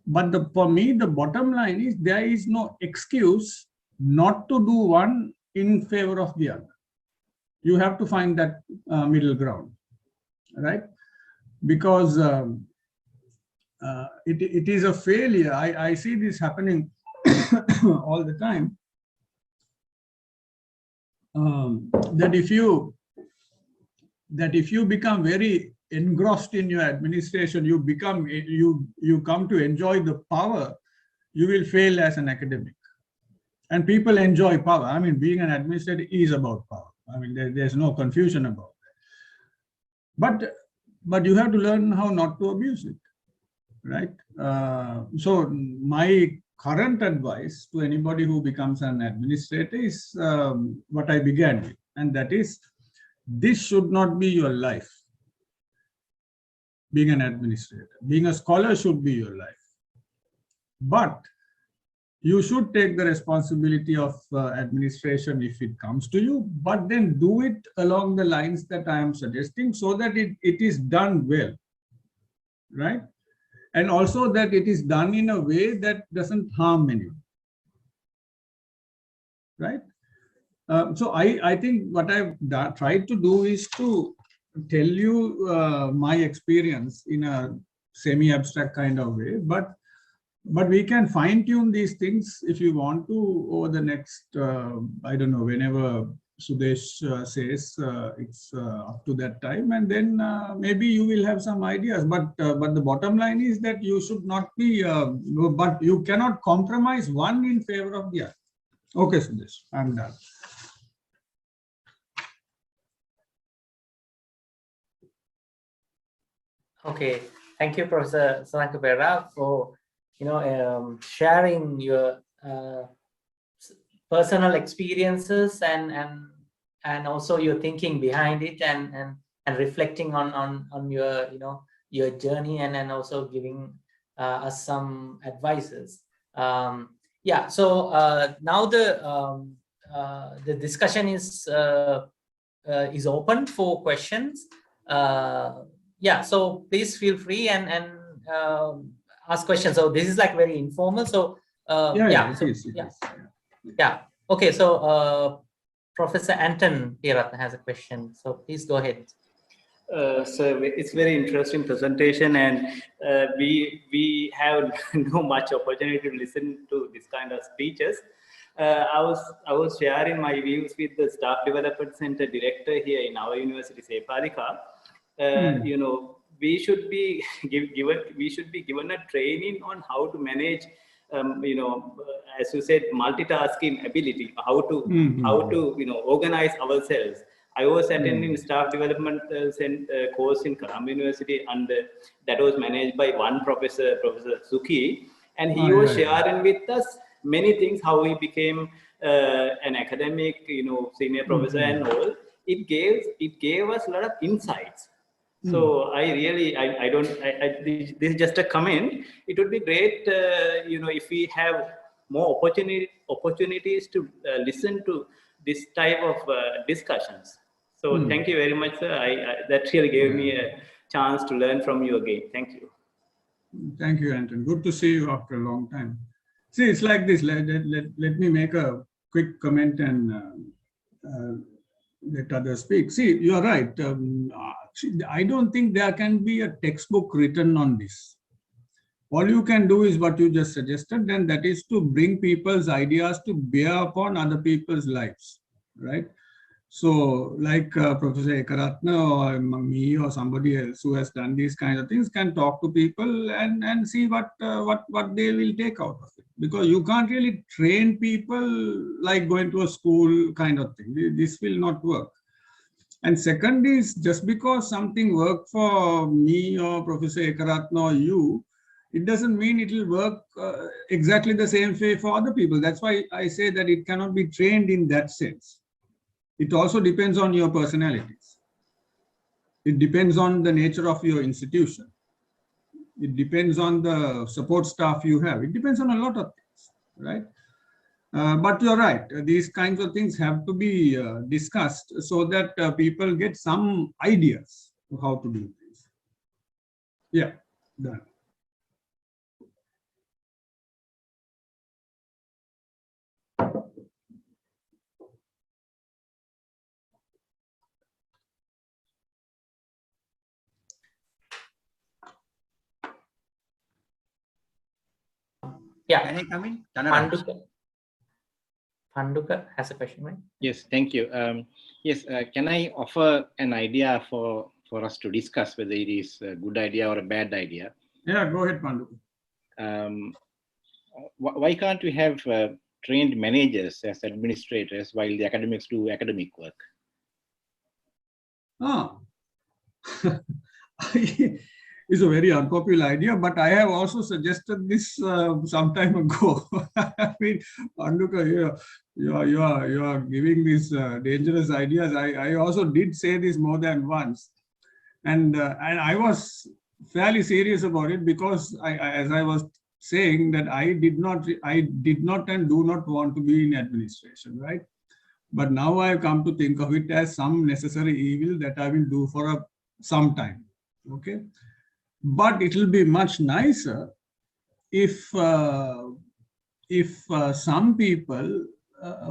But for me, the bottom line is there is no excuse not to do one in favor of the other. You have to find that middle ground, right? Because it is a failure. I see this happening all the time. That if you become very engrossed in your administration, you come to enjoy the power, you will fail as an academic. And people enjoy power. I mean, being an administrator is about power. I mean, there's no confusion about that. But you have to learn how not to abuse it, right? So my current advice to anybody who becomes an administrator is what I began with, and that is, this should not be your life. Being an administrator, being a scholar should be your life. But you should take the responsibility of administration if it comes to you, but then do it along the lines that I am suggesting, so that it is done well, right? And also that it is done in a way that doesn't harm anyone, right? So I think what I've tried to do is to tell you my experience in a semi-abstract kind of way, but we can fine-tune these things if you want to over the next, I don't know, whenever Sudesh says it's up to that time, and then maybe you will have some ideas. But the bottom line is that you should not be, but you cannot compromise one in favor of the other. Okay, Sudesh, I'm done. Okay, thank you, Professor Sananka Perera, for sharing your personal experiences and also your thinking behind it, and reflecting on your your journey, and also giving us some advices. Yeah, so now the discussion is open for questions. Yeah, so please feel free and ask questions. So this is like very informal. So yeah. Okay, so Professor Anton Peeratna has a question. So please go ahead. So it's very interesting presentation, and we have no much opportunity to listen to this kind of speeches. I was sharing my views with the Staff Development Center director here in our university, Sepalika. You know, we should be given a training on how to manage, you know, as you said, multitasking ability, how to organize ourselves. I was attending staff development course in Colombo University, and that was managed by one professor, Professor Suki, and he was sharing with us many things, how he became an academic, senior professor and all. It gave us a lot of insights. So I really, this is just a comment. It would be great, if we have more opportunities to listen to this type of discussions. So thank you very much, sir. That really gave me a chance to learn from you again. Thank you. Thank you, Anton. Good to see you after a long time. See, it's like this. Let me make a quick comment and let others speak. See, you're right. I don't think there can be a textbook written on this. All you can do is what you just suggested, and that is to bring people's ideas to bear upon other people's lives, right? So, like Professor Ekaratna or me or somebody else who has done these kinds of things can talk to people and see what they will take out of it. Because you can't really train people like going to a school kind of thing. This will not work. And second is, just because something worked for me or Professor Ekaratna or you, it doesn't mean it will work exactly the same way for other people. That's why I say that it cannot be trained in that sense. It also depends on your personalities. It depends on the nature of your institution. It depends on the support staff you have. It depends on a lot of things, right? But you're right. These kinds of things have to be discussed so that people get some ideas of how to do things. Yeah, done. Yeah, Can I come in? Dhanaraj. Panduka has a question, right? Yes, thank you. Yes, can I offer an idea for us to discuss whether it is a good idea or a bad idea? Yeah, go ahead, Pandu. Why can't we have trained managers as administrators while the academics do academic work? Ah. It's a very unpopular idea, but I have also suggested this some time ago. I mean, Panduka, you are giving these dangerous ideas. I also did say this more than once, and I was fairly serious about it because as I was saying that I did not and do not want to be in administration, right? But now I have come to think of it as some necessary evil that I will do for some time. Okay, but it will be much nicer if some people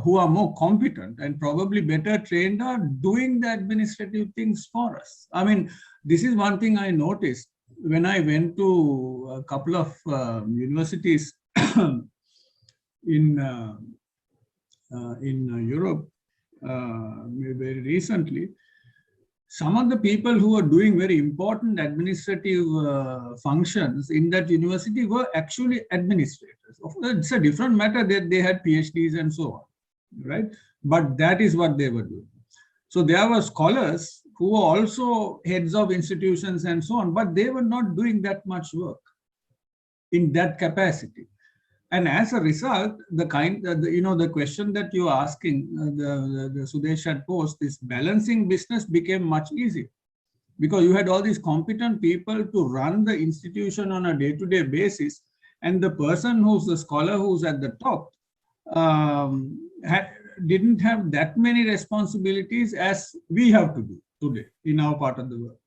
who are more competent and probably better trained are doing the administrative things for us. I mean, this is one thing I noticed when I went to a couple of universities in Europe very recently. Some of the people who were doing very important administrative functions in that university were actually administrators. Of course, it's a different matter that they had PhDs and so on, right? But that is what they were doing. So there were scholars who were also heads of institutions and so on, but they were not doing that much work in that capacity. And as a result, the question that you are asking, the Sudesh had posed, this balancing business became much easier because you had all these competent people to run the institution on a day-to-day basis, and the person who's the scholar who's at the top didn't have that many responsibilities as we have to do today in our part of the world.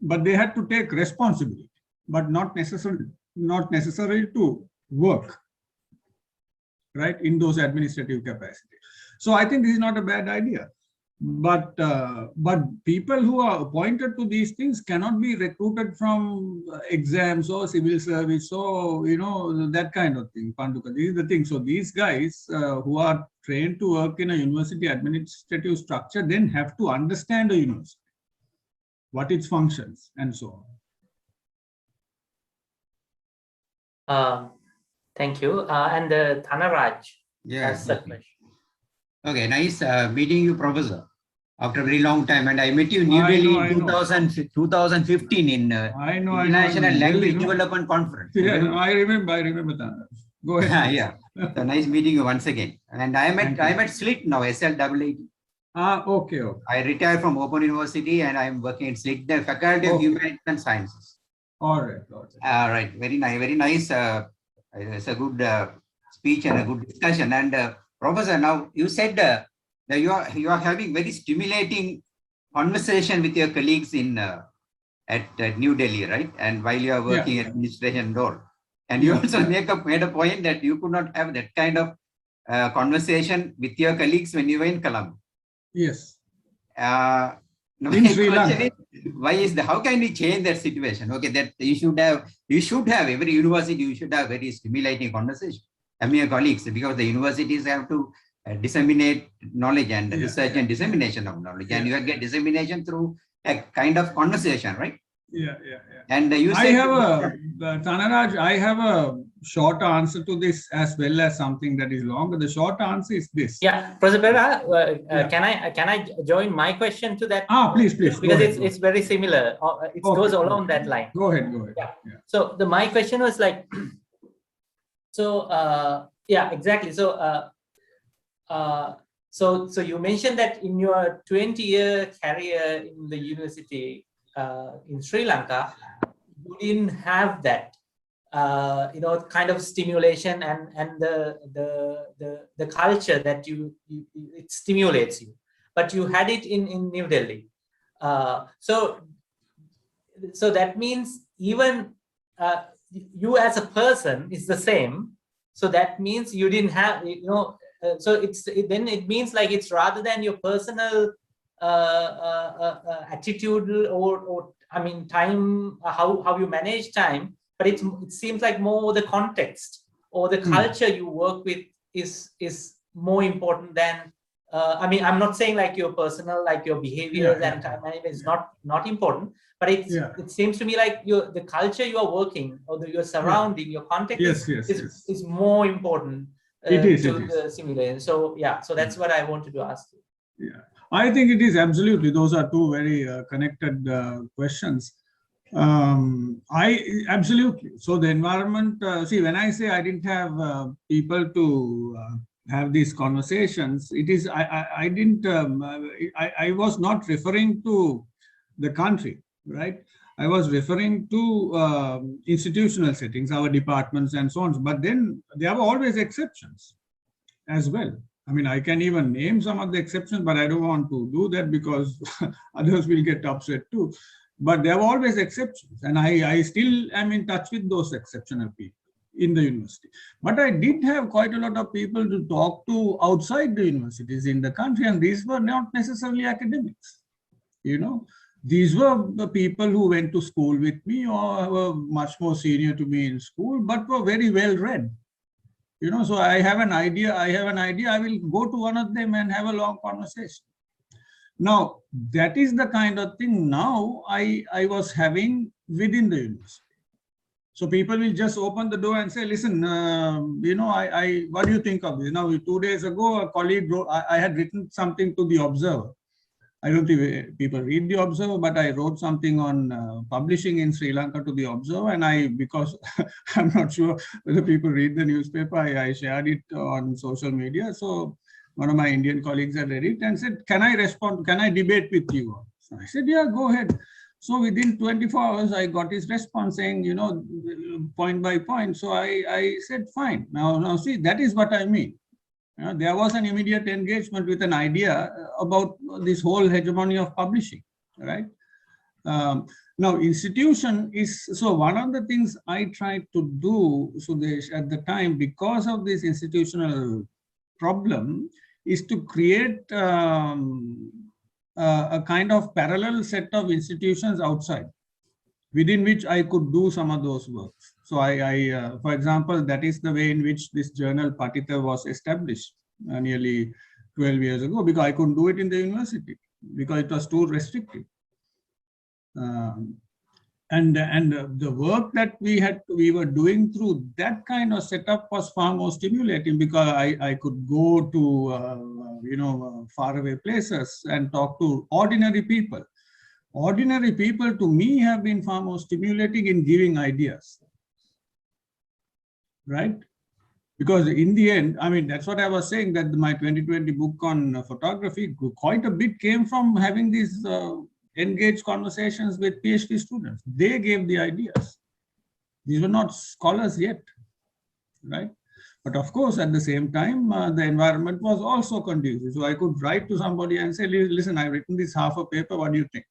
But they had to take responsibility, but not necessarily to work, right, in those administrative capacities. So I think this is not a bad idea. But people who are appointed to these things cannot be recruited from exams or civil service or that kind of thing. Panduka, this is the thing. So these guys who are trained to work in a university administrative structure then have to understand a university, what its functions and so on. Thank you. And Dhanaraj has a question. Okay, nice meeting you, Professor, after a very long time. And I met you in New Delhi in 2015 in International Language Development Conference. Yeah, I remember that. Go ahead. Yeah, so nice meeting you once again. And I'm at SLIT now, SLAAT. Okay. I retired from Open University and I'm working at SLIT, the Faculty of Humanities and Sciences. All right. Very nice. It's a good speech and a good discussion. And Professor, now you said that you are having very stimulating conversation with your colleagues at New Delhi, right? And while you are working at administration and all, and you also made a point that you could not have that kind of conversation with your colleagues when you were in Colombo. Yes. In Sri Lanka. Why is that? How can we change that situation? Okay, that you should have every university. You should have very stimulating conversation among your colleagues because the universities have to disseminate knowledge and research and dissemination of knowledge, and you get dissemination through a kind of conversation, right? Yeah. And you said, Dhanaraj, I have a short answer to this as well as something that is long. The short answer is this. Yeah, Professor Perera, can I join my question to that? Please. Because it's very similar. It goes along that line. Go ahead. Yeah. So my question was like, exactly. So you mentioned that in your 20-year career in the university in Sri Lanka, you didn't have that, kind of stimulation and the culture that it stimulates you, but you had it in New Delhi. So that means even you as a person is the same. So that means you didn't have, so then it means like it's rather than your personal attitude or I mean time, how you manage time, but it seems like more the context or the culture you work with is more important than, I mean, I'm not saying like your personal, like your behaviors and time management is not important, but it seems to me like the culture you are working, or your surrounding, your context is more important to the simulation. So yeah, so that's what I wanted to ask you. Yeah, I think it is absolutely. Those are two very connected questions. Absolutely. So the environment, see, when I say I didn't have people to have these conversations, it is, I didn't, I was not referring to the country, right? I was referring to institutional settings, our departments and so on. But then there were always exceptions as well. I mean, I can even name some of the exceptions, but I don't want to do that because others will get upset too. But there are always exceptions, and I still am in touch with those exceptional people in the university. But I did have quite a lot of people to talk to outside the universities in the country, and these were not necessarily academics. You know, these were the people who went to school with me or were much more senior to me in school, but were very well read. You know, so I have an idea, I will go to one of them and have a long conversation. Now, that is the kind of thing now I was having within the university. So people will just open the door and say, listen, you know, what do you think of this? Now, 2 days ago, a colleague wrote, I had written something to the Observer. I don't think people read the Observer, but I wrote something on publishing in Sri Lanka to the Observer, and because I'm not sure whether people read the newspaper, I shared it on social media. So one of my Indian colleagues had read it and said, can I respond? Can I debate with you? So I said, yeah, go ahead. So within 24 hours, I got his response saying, you know, point by point. So I said, fine. Now see, that is what I mean. There was an immediate engagement with an idea about this whole hegemony of publishing, right? Now, institution is, so one of the things I tried to do, Sudesh, at the time, because of this institutional problem, is to create a kind of parallel set of institutions outside, within which I could do some of those works. So for example, that is the way in which this journal Patita was established nearly 12 years ago, because I couldn't do it in the university because it was too restrictive. And the work that we were doing through that kind of setup was far more stimulating, because I could go to you know, faraway places and talk to ordinary people. Ordinary people to me have been far more stimulating in giving ideas, right? Because in the end, I mean, that's what I was saying, that my 2020 book on photography, quite a bit came from having these engaged conversations with PhD students. They gave the ideas. These were not scholars yet, right? But of course, at the same time, the environment was also conducive. So I could write to somebody and say, listen, I've written this half a paper, what do you think?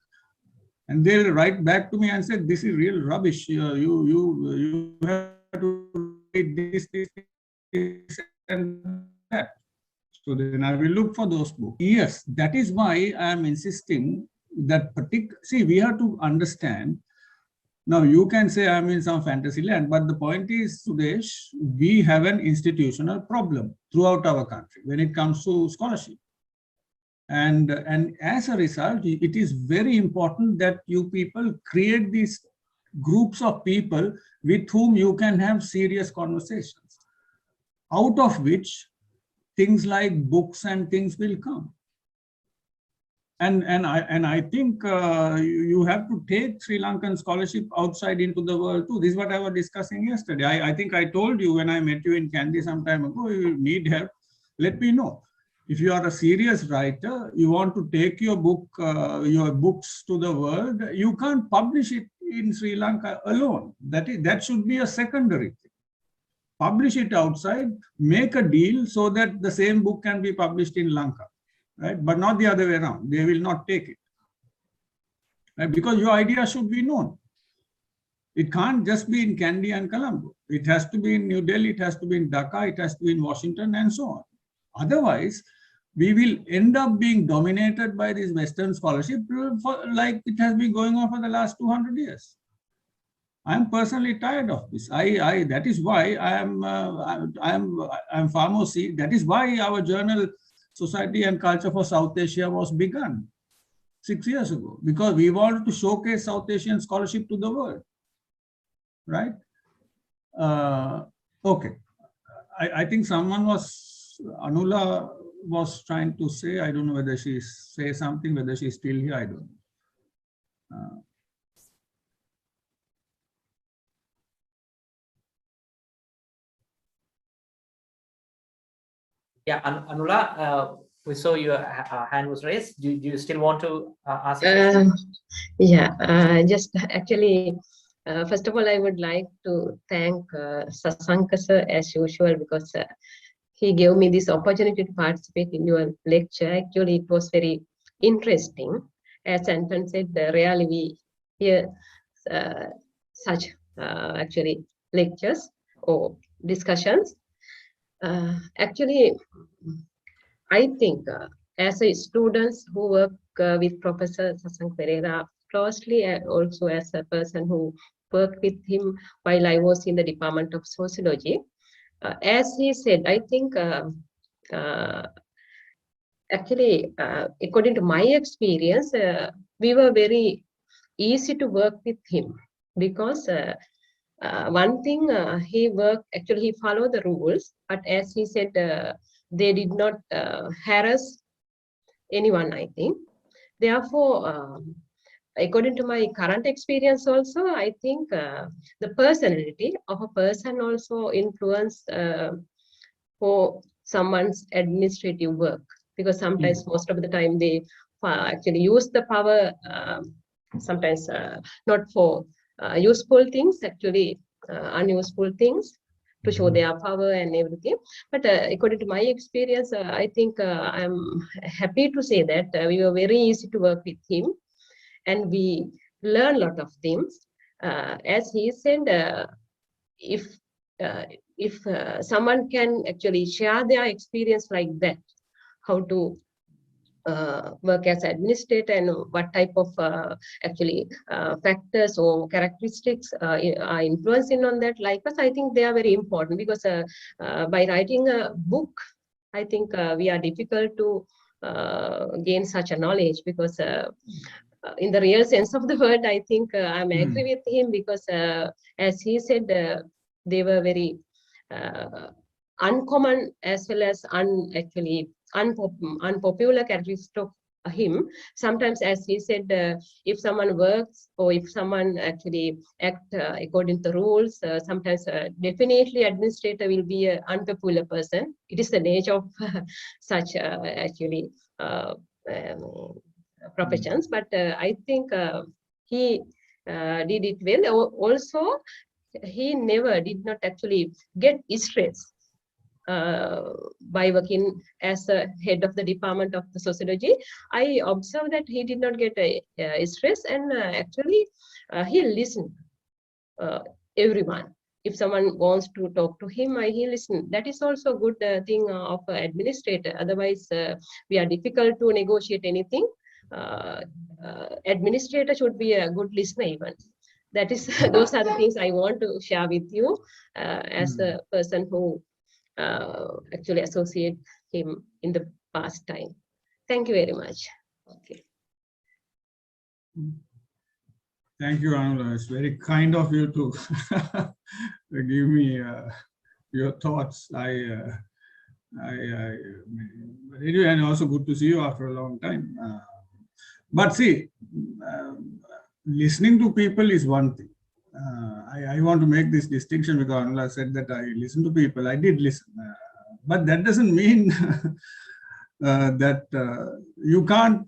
And they'll write back to me and say, this is real rubbish. You have to write this, and that. So then I will look for those books. Yes, that is why I am insisting that see, we have to understand. Now you can say I'm in some fantasy land, but the point is, Sudesh, we have an institutional problem throughout our country when it comes to scholarship. And as a result, it is very important that you people create these groups of people with whom you can have serious conversations, out of which things like books and things will come. And I think you have to take Sri Lankan scholarship outside into the world too. This is what I was discussing yesterday. I think I told you when I met you in Kandy some time ago, you need help, let me know. If you are a serious writer, you want to take your books to the world, you can't publish it in Sri Lanka alone. That should be a secondary thing. Publish it outside, make a deal so that the same book can be published in Lanka, right? But not the other way around. They will not take it, right? Because your idea should be known. It can't just be in Kandy and Colombo. It has to be in New Delhi, it has to be in Dhaka, it has to be in Washington, and so on. Otherwise, we will end up being dominated by this Western scholarship like it has been going on for the last 200 years. I'm personally tired of this. That is why I'm far more serious. That is why our journal, Society and Culture for South Asia, was begun 6 years ago, because we wanted to showcase South Asian scholarship to the world, right? Okay. I think Anula was trying to say, I don't know whether she say something, whether she's still here, I don't know. Yeah, Anula, we saw your hand was raised. Do you still want to ask a question? Just actually, first of all, I would like to thank Sasanka sir as usual, because he gave me this opportunity to participate in your lecture. Actually, it was very interesting. As Anton said, rarely we hear such actually lectures or discussions. Actually, I think as a students who work with Professor Sasank Pereira closely, and also as a person who worked with him while I was in the Department of Sociology, as he said, I think actually, according to my experience, we were very easy to work with him, because one thing, he followed the rules, but as he said, they did not harass anyone, I think. Therefore, according to my current experience also, I think the personality of a person also influence for someone's administrative work, because sometimes most of the time they actually use the power, sometimes not for useful things, actually unuseful things to show their power and everything. But according to my experience, I think I'm happy to say that we were very easy to work with him, and we learn a lot of things. As he said, if someone can actually share their experience like that, how to work as administrator and what type of actually factors or characteristics are influencing on that, like us, I think they are very important, because by writing a book, I think we are difficult to gain such a knowledge, because in the real sense of the word, I think I'm agree with him, because as he said, they were very uncommon as well as unpopular characteristics of him. Sometimes, as he said, if someone works or if someone actually act according to the rules, sometimes definitely administrator will be an unpopular person. It is the nature of such actually professions. But I think he did it well. Also, he never did not actually get stressed by working as a head of the Department of the Sociology. I observed that he did not get a stress, and actually he listened everyone. If someone wants to talk to him, he listen. That is also a good thing of an administrator. Otherwise, we are difficult to negotiate anything. Administrator should be a good listener even. That is, those are the things I want to share with you as a person who actually associate him in the past time. Thank you very much. Okay. Thank you, Anula. It's very kind of you to give me your thoughts. Anyway, and also good to see you after a long time. But see, listening to people is one thing. I want to make this distinction, because Anula said that I listen to people. I did listen, but that doesn't mean that you can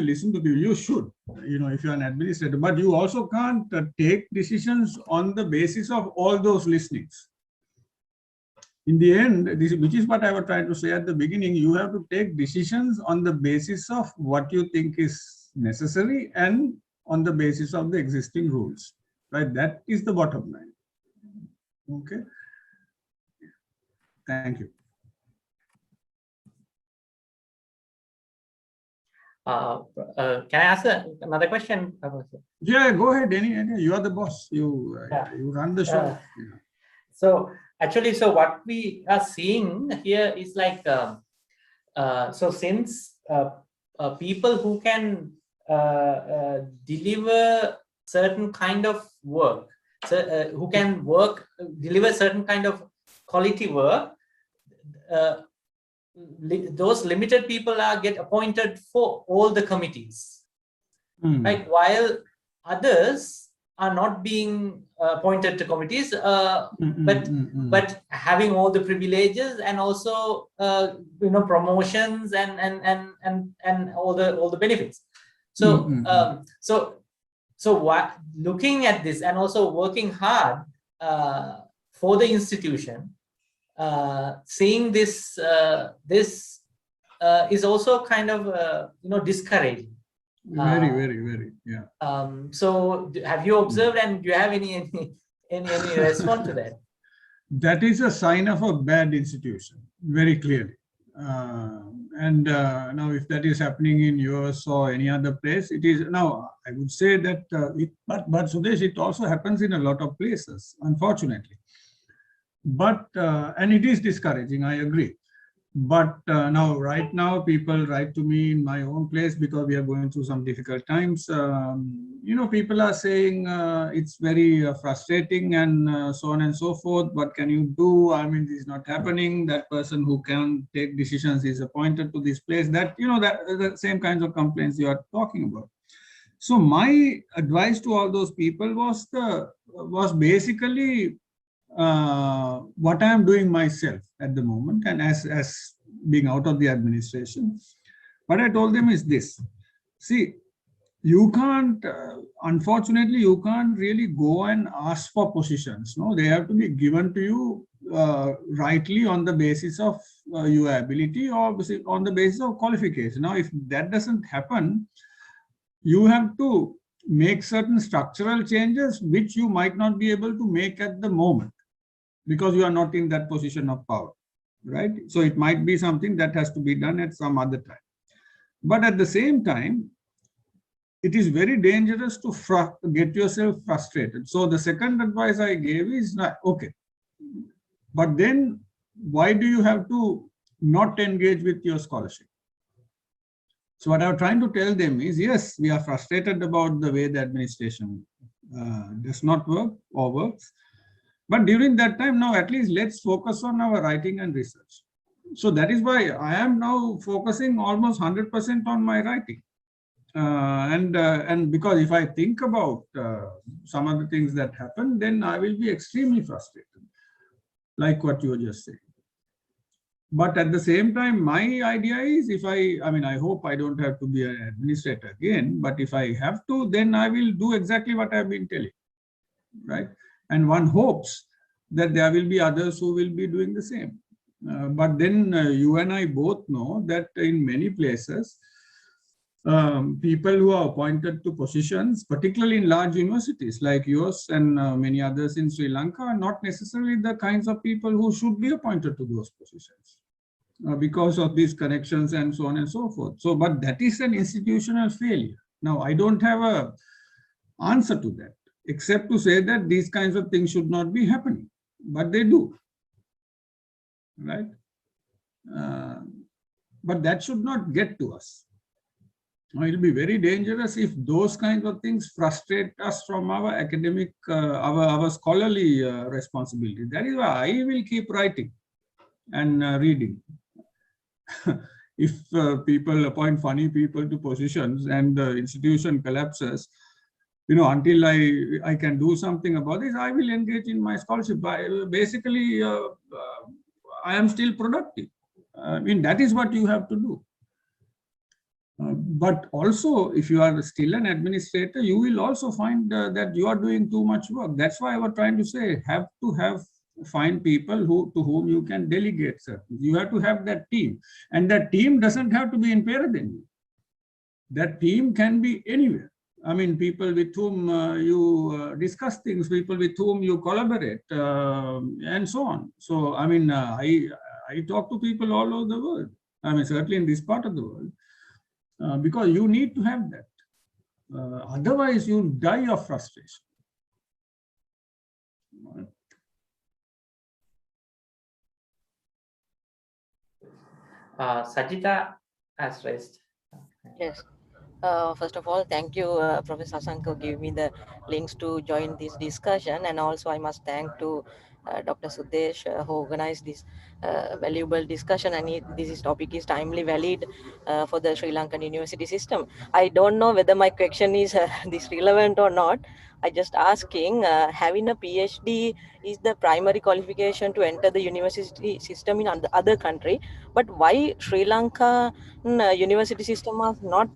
listen to people. You should, if you're an administrator, but you also can't take decisions on the basis of all those listenings. In the end, which is what I was trying to say at the beginning, you have to take decisions on the basis of what you think is necessary and on the basis of the existing rules, right? That is the bottom line. Okay. Thank you. Can I ask another question, Professor? Yeah, go ahead. You are the boss. You run the show. Uh, So actually, so what we are seeing here is like, so since people who can deliver certain kind of work, so, who can deliver certain kind of quality work, those limited people get appointed for all the committees, right? While others are not being appointed to committees, but having all the privileges and also promotions and all the benefits. So so what, looking at this and also working hard for the institution, seeing this is also kind of discouraging. Very, yeah. So have you observed, and do you have any response to that? That is a sign of a bad institution, very clearly. Now, if that is happening in US or any other place, it is now. I would say that, but Sudesh, it also happens in a lot of places, unfortunately. But and it is discouraging. I agree. But right now, people write to me in my own place because we are going through some difficult times. People are saying it's very frustrating and so on and so forth. What can you do? I mean, this is not happening. That person who can take decisions is appointed to this place. That the same kinds of complaints you are talking about. So my advice to all those people was basically what I am doing myself at the moment, and as being out of the administration. What I told them is this: see, you can't, unfortunately, you can't really go and ask for positions. No, they have to be given to you rightly on the basis of your ability or on the basis of qualification. Now, if that doesn't happen, you have to make certain structural changes which you might not be able to make at the moment, because you are not in that position of power, right? So it might be something that has to be done at some other time. But at the same time, it is very dangerous to get yourself frustrated. So the second advice I gave is, okay, but then why do you have to not engage with your scholarship? So what I'm trying to tell them is, yes, we are frustrated about the way the administration does not work or works. But during that time, now at least let's focus on our writing and research. So that is why I am now focusing almost 100% on my writing. And because if I think about some of the things that happen, then I will be extremely frustrated, like what you were just saying. But at the same time, my idea is, I hope I don't have to be an administrator again, but if I have to, then I will do exactly what I've been telling, right? And one hopes that there will be others who will be doing the same. But then you and I both know that in many places, people who are appointed to positions, particularly in large universities like yours and many others in Sri Lanka, are not necessarily the kinds of people who should be appointed to those positions because of these connections and so on and so forth. So, but that is an institutional failure. Now, I don't have an answer to that, except to say that these kinds of things should not be happening, but they do, right? But that should not get to us. It will be very dangerous if those kinds of things frustrate us from our academic, our scholarly responsibility. That is why I will keep writing and reading. If people appoint funny people to positions and the institution collapses, until I can do something about this, I will engage in my scholarship. Basically, I am still productive. That is what you have to do. But also, if you are still an administrator, you will also find that you are doing too much work. That's why I was trying to say, find people to whom you can delegate certain. You have to have that team, and that team doesn't have to be in Peradeniya. That team can be anywhere. People with whom you discuss things, people with whom you collaborate, and so on. So, I talk to people all over the world. Certainly in this part of the world. because you need to have that. Otherwise, you'll die of frustration. Sajita has raised. Yes. First of all, thank you, Professor Sasanko, give me the links to join this discussion. And also I must thank to Dr. Sudesh who organized this valuable discussion, and this topic is timely valid for the Sri Lankan university system. I don't know whether my question is this relevant or not. I just asking, having a PhD is the primary qualification to enter the university system in other country, but why Sri Lanka university system are not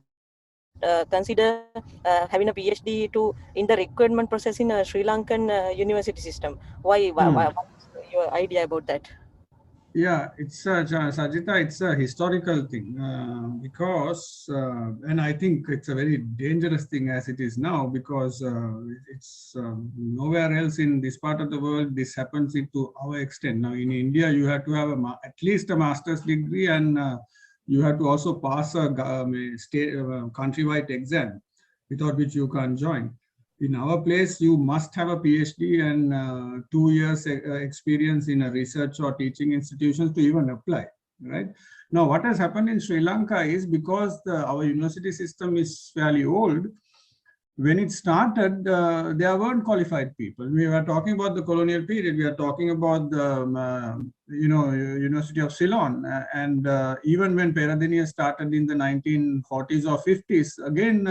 consider having a PhD in the recruitment process in a Sri Lankan university system? Why what's your idea about that? Yeah, it's Sajita, it's a historical thing because, and I think it's a very dangerous thing as it is now, because it's nowhere else in this part of the world this happens to our extent. Now in India, you have to have at least a master's degree, and you have to also pass a state countrywide exam, without which you can't join. In our place, you must have a PhD and 2 years experience in a research or teaching institutions to even apply, right? Now, what has happened in Sri Lanka is, because our university system is fairly old, when it started, there weren't qualified people. We were talking about the colonial period. We are talking about the, University of Ceylon. And even when Peradeniya started in the 1940s or 50s, again,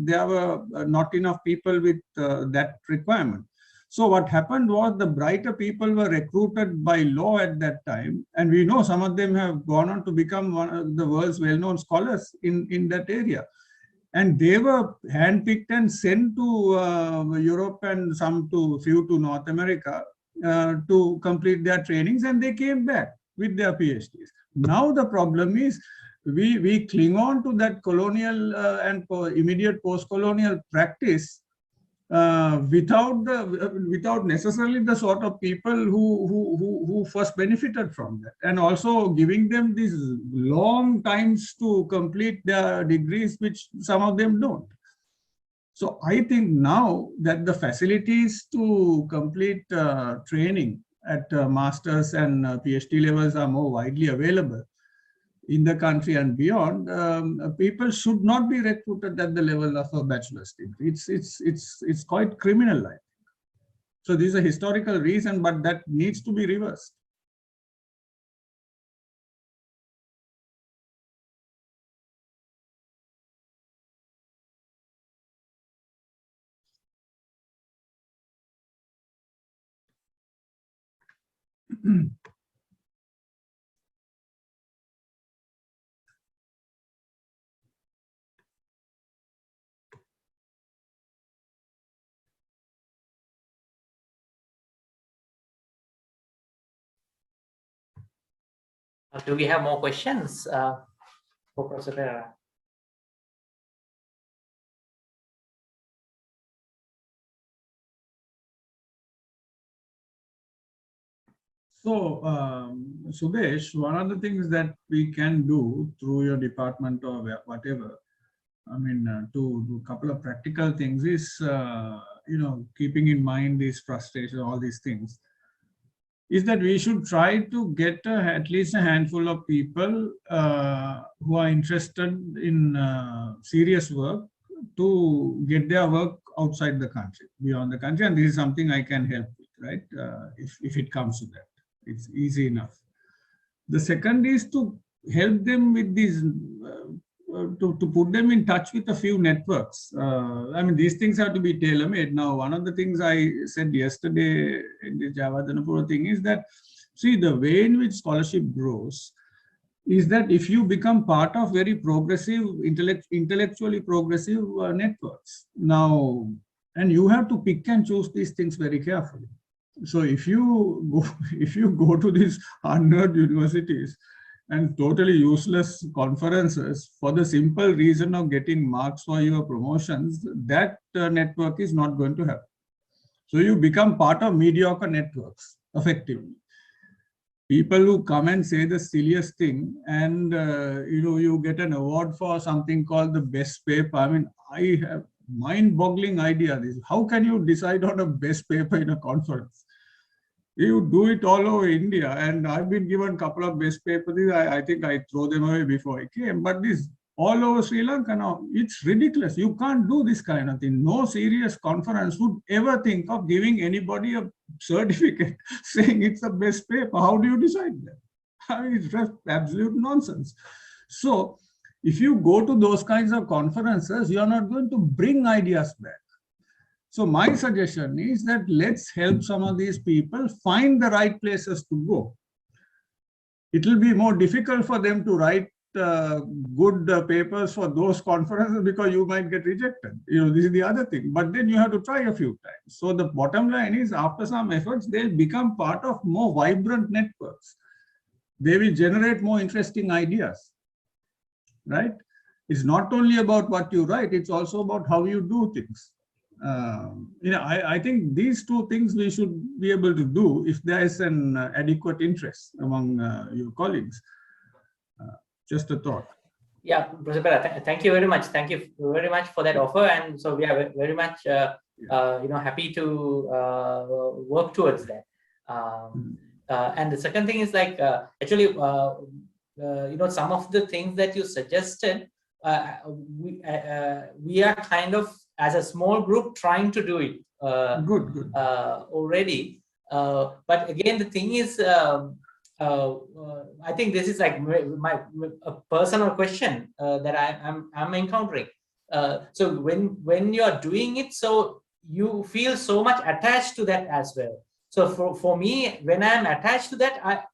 there were not enough people with that requirement. So what happened was, the brighter people were recruited by law at that time. And we know some of them have gone on to become one of the world's well-known scholars in that area. And they were handpicked and sent to Europe and few to North America to complete their trainings, and they came back with their PhDs. Now the problem is, we cling on to that colonial and immediate post-colonial practice without necessarily the sort of people who first benefited from that, and also giving them these long times to complete their degrees, which some of them don't. So I think now that the facilities to complete training at master's and PhD levels are more widely available in the country and beyond, people should not be recruited at the level of a bachelor's degree. It's quite criminal, I think. So this is a historical reason, but that needs to be reversed. Do we have more questions for Professor Pereira? So, Sudesh, one of the things that we can do through your department or whatever, I mean, to do a couple of practical things is, keeping in mind these frustrations, all these things, is that we should try to get at least a handful of people who are interested in serious work to get their work outside the country, beyond the country. And this is something I can help with, right? If it comes to that, it's easy enough. The second is to help them with these, to put them in touch with a few networks. I mean, these things have to be tailor-made. Now, one of the things I said yesterday in the Javadanapura thing is that, see, the way in which scholarship grows is that if you become part of very progressive, intellectually progressive networks. Now, and you have to pick and choose these things very carefully. So if you go to these unheard universities and totally useless conferences for the simple reason of getting marks for your promotions, that network is not going to happen. So you become part of mediocre networks, effectively. people who come and say the silliest thing, and you get an award for something called the best paper. I mean, I have mind-boggling idea. This, how can you decide on a best paper in a conference? You do it all over India, and I've been given a couple of best papers. I think I throw them away before I came. But this all over Sri Lanka now, it's ridiculous. You can't do this kind of thing. No serious conference would ever think of giving anybody a certificate saying it's the best paper. How do you decide that? I mean, it's just absolute nonsense. So if you go to those kinds of conferences, you're not going to bring ideas back. So my suggestion is that let's help some of these people find the right places to go. It will be more difficult for them to write good papers for those conferences because you might get rejected. This is the other thing. But then you have to try a few times. So the bottom line is, after some efforts, they'll become part of more vibrant networks. They will generate more interesting ideas, right? It's not only about what you write, it's also about how you do things. I think these two things we should be able to do if there is an adequate interest among your colleagues. Just a thought. Yeah, Professor Pera, thank you very much. Thank you very much for that offer. And so we are very much, happy to work towards that. And the second thing is like, actually, some of the things that you suggested, we are kind of, as a small group, trying to do it Good. already. But again, the thing is, I think this is like a personal question that I'm encountering. So when you're doing it, so you feel so much attached to that as well. So for me, when I'm attached to that,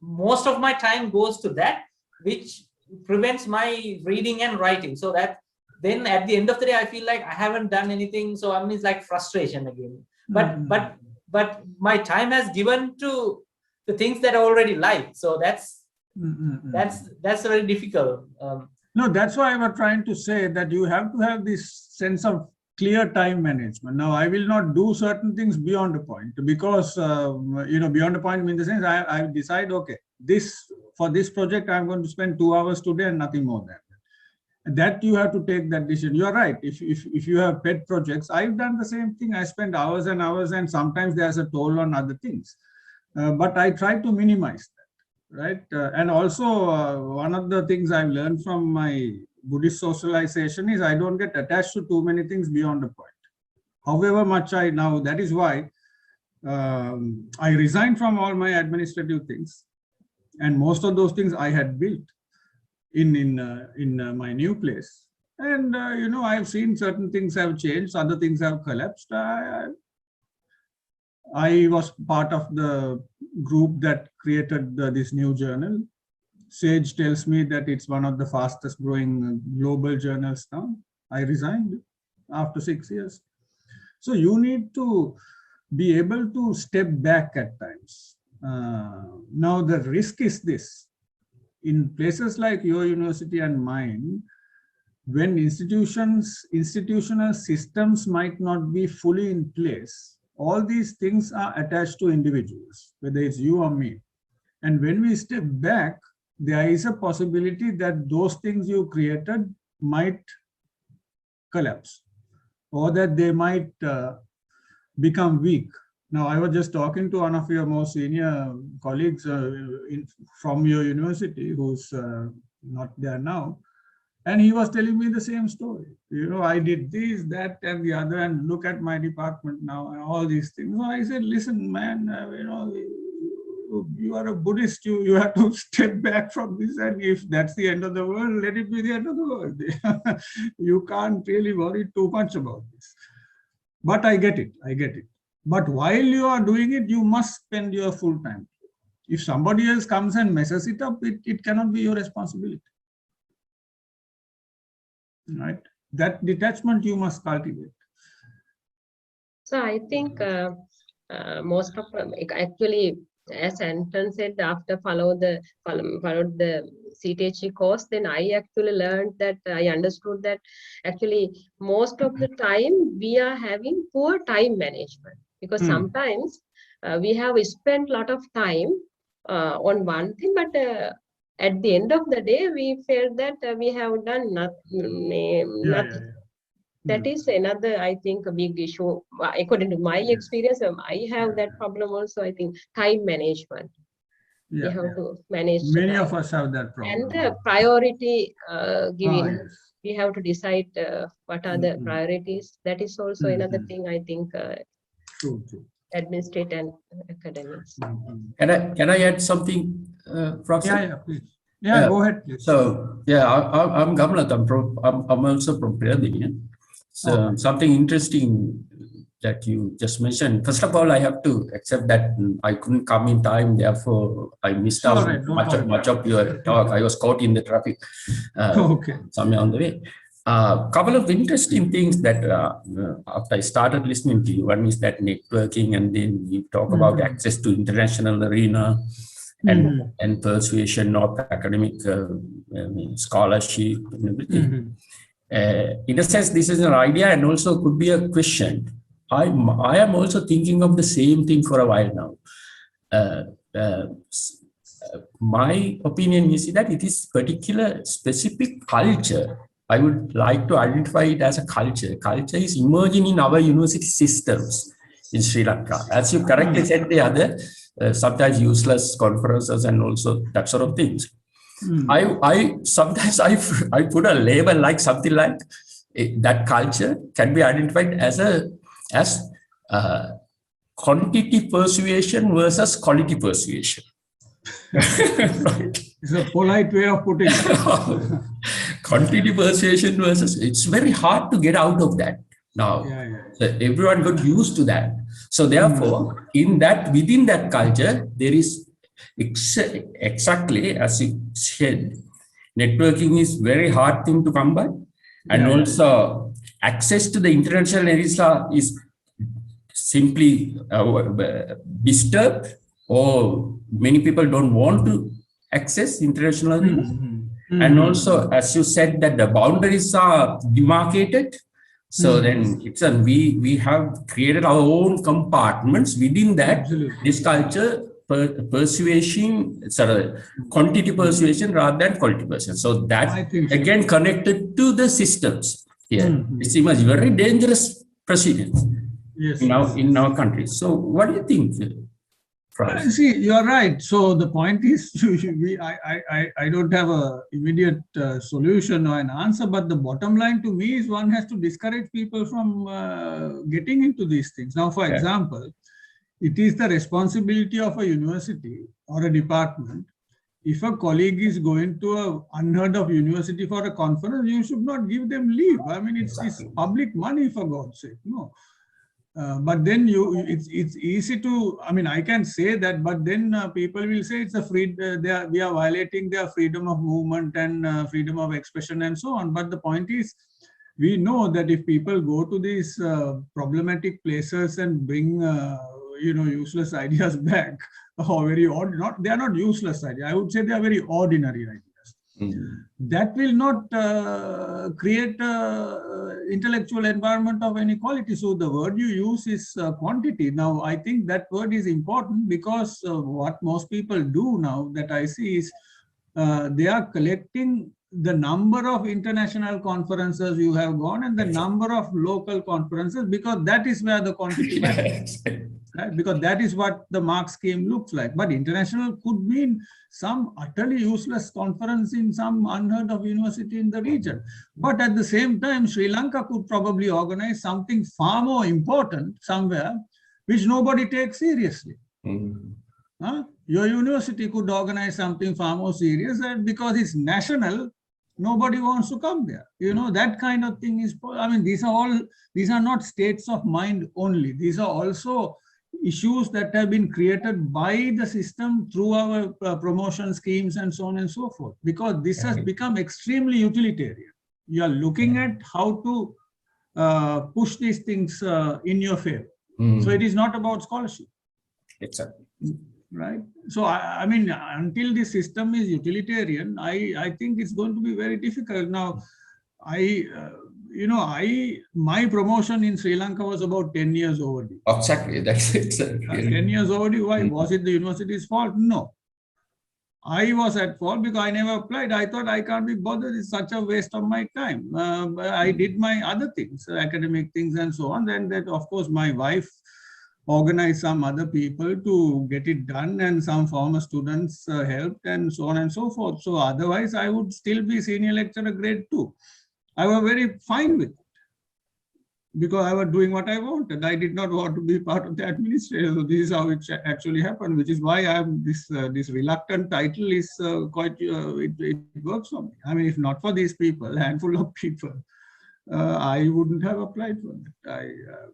most of my time goes to that, which prevents my reading and writing. So that then at the end of the day, I feel like I haven't done anything. So I mean, it's like frustration again. But my time has given to the things that I already like. So that's very difficult. No, that's why I was trying to say that you have to have this sense of clear time management. Now, I will not do certain things beyond a point because, beyond a point in the sense I decide, okay, for this project, I'm going to spend 2 hours today and nothing more than that. That you have to take that decision. You're right. If you have pet projects, I've done the same thing. I spend hours and hours, and sometimes there's a toll on other things. But I try to minimize that, right? And also, one of the things I've learned from my Buddhist socialization is I don't get attached to too many things beyond a point. However much that is why I resigned from all my administrative things. And most of those things I had built in my new place. And, I've seen certain things have changed, other things have collapsed. I was part of the group that created this new journal. Sage tells me that it's one of the fastest growing global journals now. I resigned after 6 years. So you need to be able to step back at times. Now the risk is this. In places like your university and mine, when institutional systems might not be fully in place, all these things are attached to individuals, whether it's you or me. And when we step back, there is a possibility that those things you created might collapse or that they might become weak. Now, I was just talking to one of your more senior colleagues from your university who's not there now. And he was telling me the same story. I did this, that, and the other, and look at my department now, and all these things. So I said, listen, man, you are a Buddhist, you have to step back from this. And if that's the end of the world, let it be the end of the world. You can't really worry too much about this. But I get it. But while you are doing it, you must spend your full time. If somebody else comes and messes it up, it cannot be your responsibility. Right? That detachment you must cultivate. So I think most of actually, as Anton said, after followed the CTHE course, then I actually learned that I understood that actually most of the time we are having poor time management because sometimes we have spent a lot of time on one thing, but at the end of the day, we felt that we have done nothing. That is another, I think, a big issue. According to my experience, I have that problem also. I think time management. We have to manage. Many of us have that problem. And the priority giving. Yes. We have to decide what are the priorities. That is also another thing, I think, True. administrate and academics. Can I add something, Professor? Yeah, please. Yeah, go ahead, please. So, yeah, I'm Gamlat. I'm also from Peradeniya. So something interesting that you just mentioned. First of all, I have to accept that I couldn't come in time. Therefore, I missed out much of your talk. I was caught in the traffic somewhere on the way. Couple of interesting things that after I started listening to you, one is that networking, and then you talk about access to international arena and persuasion of academic scholarship and everything. In a sense, this is an idea and also could be a question. I am also thinking of the same thing for a while now. My opinion is that it is particular specific culture. I would like to identify it as a culture. Culture is emerging in our university systems in Sri Lanka. As you correctly said, the other sometimes useless conferences and also that sort of things. I sometimes I put a label like something like that culture can be identified as quantity persuasion versus quality persuasion. Right. It's a polite way of putting it. Quantity persuasion versus, it's very hard to get out of that now. So everyone got used to that. So therefore, within that culture, there is exactly as you said, networking is very hard thing to come by, and also access to the international arena is simply disturbed, or many people don't want to access international arena. And also, as you said, that the boundaries are demarcated. So then we have created our own compartments within that. This culture persuasion, quantity persuasion rather than quality persuasion. So that again connected to the systems here. It's a very dangerous precedence in our country. So what do you think? See, you're right. So the point is, I don't have an immediate solution or an answer, but the bottom line to me is one has to discourage people from getting into these things. Now, for example, it is the responsibility of a university or a department. If a colleague is going to an unheard of university for a conference, you should not give them leave. I mean, it's public money, for God's sake. No. But then it's easy to, I mean, I can say that, but then people will say it's a we are violating their freedom of movement and freedom of expression and so on. But the point is, we know that if people go to these problematic places and bring, useless ideas back, or very odd, they are not useless ideas. I would say they are very ordinary ideas. That will not create an intellectual environment of any quality. So the word you use is quantity. Now, I think that word is important because what most people do now that I see is they are collecting the number of international conferences you have gone and the number of local conferences, because that is where the quantity matters. Right? Because that is what the mark scheme looks like. But international could mean some utterly useless conference in some unheard of university in the region. But at the same time, Sri Lanka could probably organize something far more important somewhere, which nobody takes seriously. Your university could organize something far more serious, and because it's national, nobody wants to come there. That kind of thing is, I mean, these are not states of mind only. These are also issues that have been created by the system through our promotion schemes and so on and so forth, because this has become extremely utilitarian. You are looking at how to push these things in your favor. So it is not about scholarship. Exactly. Right. So, I mean, until the system is utilitarian, I think it's going to be very difficult. Now, my promotion in Sri Lanka was about 10 years overdue. Exactly. That's it. 10 years overdue. Why? Was it the university's fault? No. I was at fault because I never applied. I thought I can't be bothered. It's such a waste of my time. But I did my other things, academic things and so on. Then that, of course, my wife organized some other people to get it done, and some former students helped, and so on and so forth. So otherwise, I would still be senior lecturer grade 2. I was very fine with it because I was doing what I wanted. I did not want to be part of the administration. So this is how it actually happened, which is why I'm this reluctant title is quite, it works for me. I mean, if not for these people, a handful of people, I wouldn't have applied for it.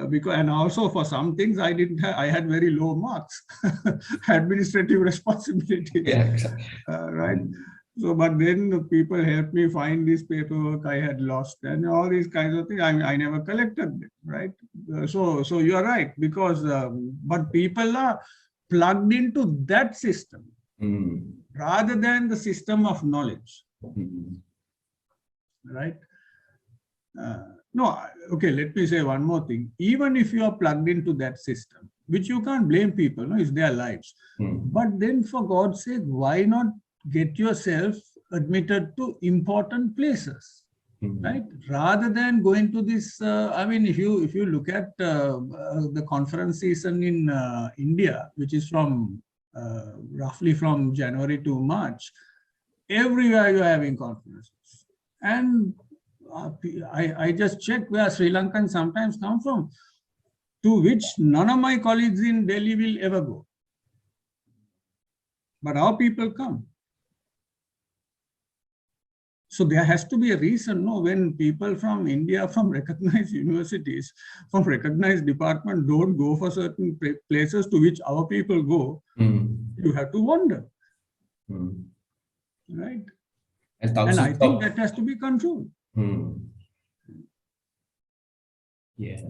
Because, and also for some things I didn't have, I had very low marks, administrative responsibility, right? So, but then the people helped me find this paperwork I had lost and all these kinds of things. I never collected them, right? So you are right, because, but people are plugged into that system rather than the system of knowledge, right? No, okay, let me say one more thing. Even if you are plugged into that system, which you can't blame people, no, it's their lives. But then for God's sake, why not get yourself admitted to important places, right? Rather than going to this, I mean, if you look at the conference season in India, which is from roughly from January to March, everywhere you're having conferences. And I just checked where Sri Lankans sometimes come from, to which none of my colleagues in Delhi will ever go. But our people come. So there has to be a reason, no, when people from India, from recognized universities, from recognized departments don't go for certain places to which our people go, you have to wonder, right? And I think that has to be controlled. Yeah.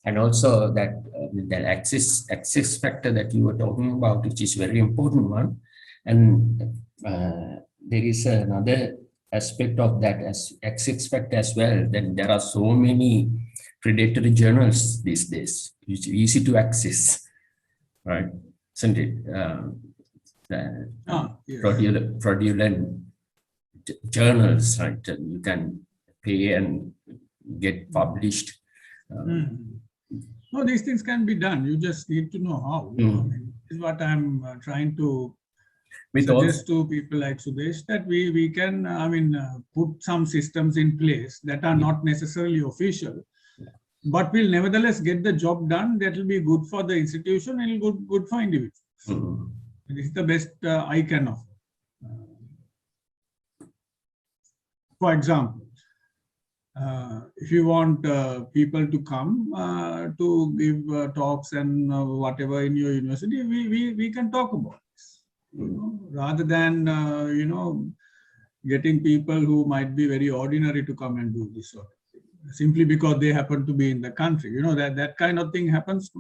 And also that that access factor that you were talking about, which is very important one. And there is another aspect of that as access factor as well. Then there are so many predatory journals these days, which is easy to access, right? Isn't it? Yes. Fraudulent journals, right? You can pay and get published. No, these things can be done. You just need to know how. I mean, this is what I'm trying to suggest to people like Sudesh, that we can, I mean, put some systems in place that are not necessarily official, but will nevertheless get the job done. That will be good for the institution and good for individuals. This is the best I can offer. For example, if you want people to come to give talks and whatever in your university, we can talk about this, you know, rather than getting people who might be very ordinary to come and do this sort of thing, simply because they happen to be in the country. You know, that kind of thing happens.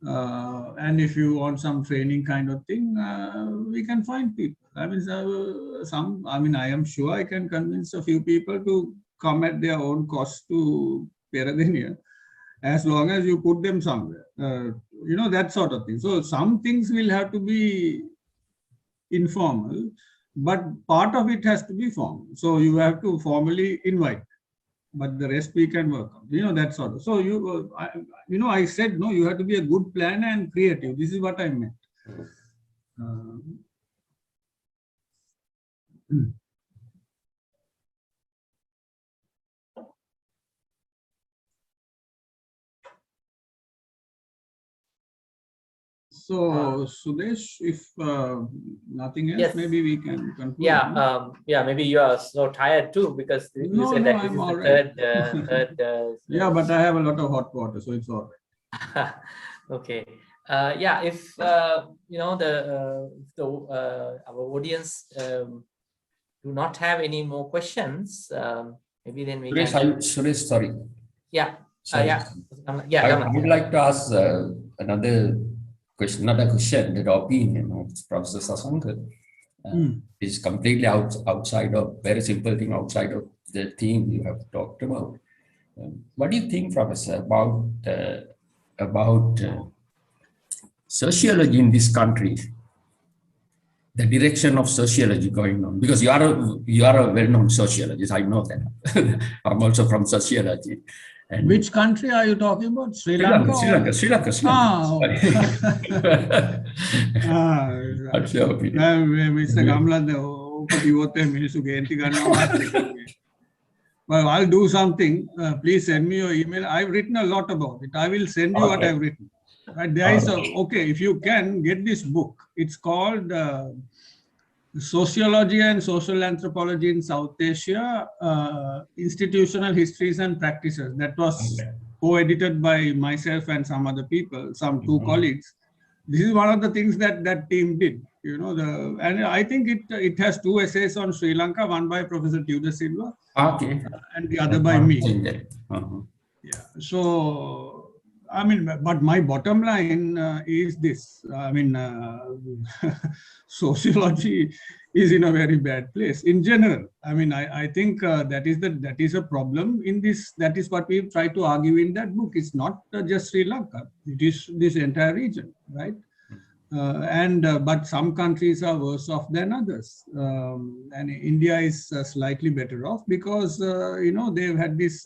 And if you want some training kind of thing, we can find people. I mean, I am sure I can convince a few people to come at their own cost to Peradeniya, as long as you put them somewhere, you know, that sort of thing. So some things will have to be informal, but part of it has to be formal. So you have to formally invite, but the rest we can work on, you know, that sort of. So I said, no, you have to be a good planner and creative. This is what I meant. So Sudesh, if nothing else, Yes. maybe we can conclude. Yeah, maybe you are so tired too, because you said that this I'm is all the right. third. Yeah, but I have a lot of hot water, so it's all right. Okay. Yeah, if our audience do not have any more questions, maybe then we can. Suresh, sorry. Yeah. Sorry. Yeah. I would like to ask another question, the opinion of Professor Sasanka. It's completely outside of, very simple thing outside of the theme you have talked about. What do you think, Professor, about sociology in this country? The direction of sociology going on, because you are a well-known sociologist. I know that. I'm also from sociology. And which country are you talking about? Sri Lanka? Sri Lanka. Sorry. What's your opinion? Mr. Gamla, well, I'll do something. Please send me your email. I've written a lot about it. I will send you what I've written. Right? There is okay, if you can get this book. It's called Sociology and Social Anthropology in South Asia, Institutional Histories and Practices. That was co-edited by myself and some other people, some two colleagues. This is one of the things that that team did. You know, and I think it has two essays on Sri Lanka, one by Professor Tudor Silva, and the other by me. Yeah. So, I mean, but my bottom line is this. I mean, sociology is in a very bad place in general. I mean, I think that is a problem in this. That is what we try to argue in that book. It's not just Sri Lanka. It is this entire region, right? But some countries are worse off than others, and India is slightly better off because you know, they've had this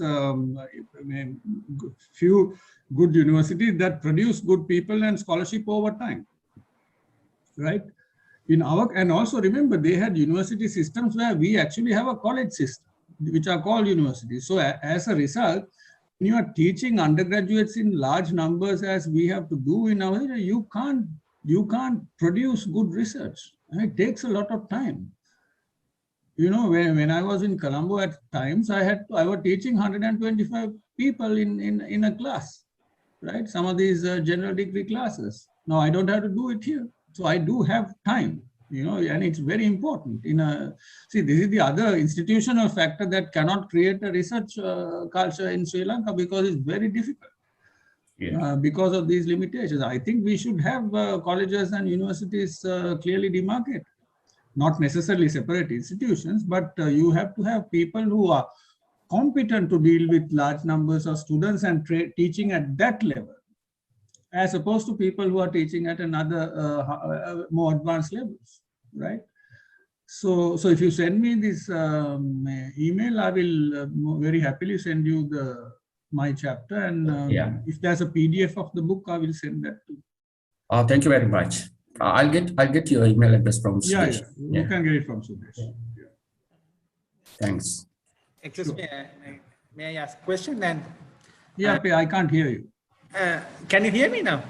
few good universities that produce good people and scholarship over time, right? And also remember, they had university systems where we actually have a college system, which are called universities. So as a result, when you are teaching undergraduates in large numbers, as we have to do in our area, you can't produce good research. It takes a lot of time. You know, when I was in Colombo at times, I was teaching 125 people in a class, right? Some of these general degree classes. Now I don't have to do it here. So I do have time, you know, and it's very important. See, this is the other institutional factor that cannot create a research culture in Sri Lanka because it's very difficult. Yeah. Because of these limitations. I think we should have colleges and universities clearly demarcated, not necessarily separate institutions, but you have to have people who are competent to deal with large numbers of students and teaching at that level, as opposed to people who are teaching at another more advanced levels, right? So if you send me this email, I will very happily send you my chapter, and if there's a PDF of the book, I will send that to you. Thank you very much. I'll get your email address from Sudesh. You can get it from Sudesh. Yeah. Thanks. Excuse me, may I ask a question? And I can't hear you. Can you hear me now?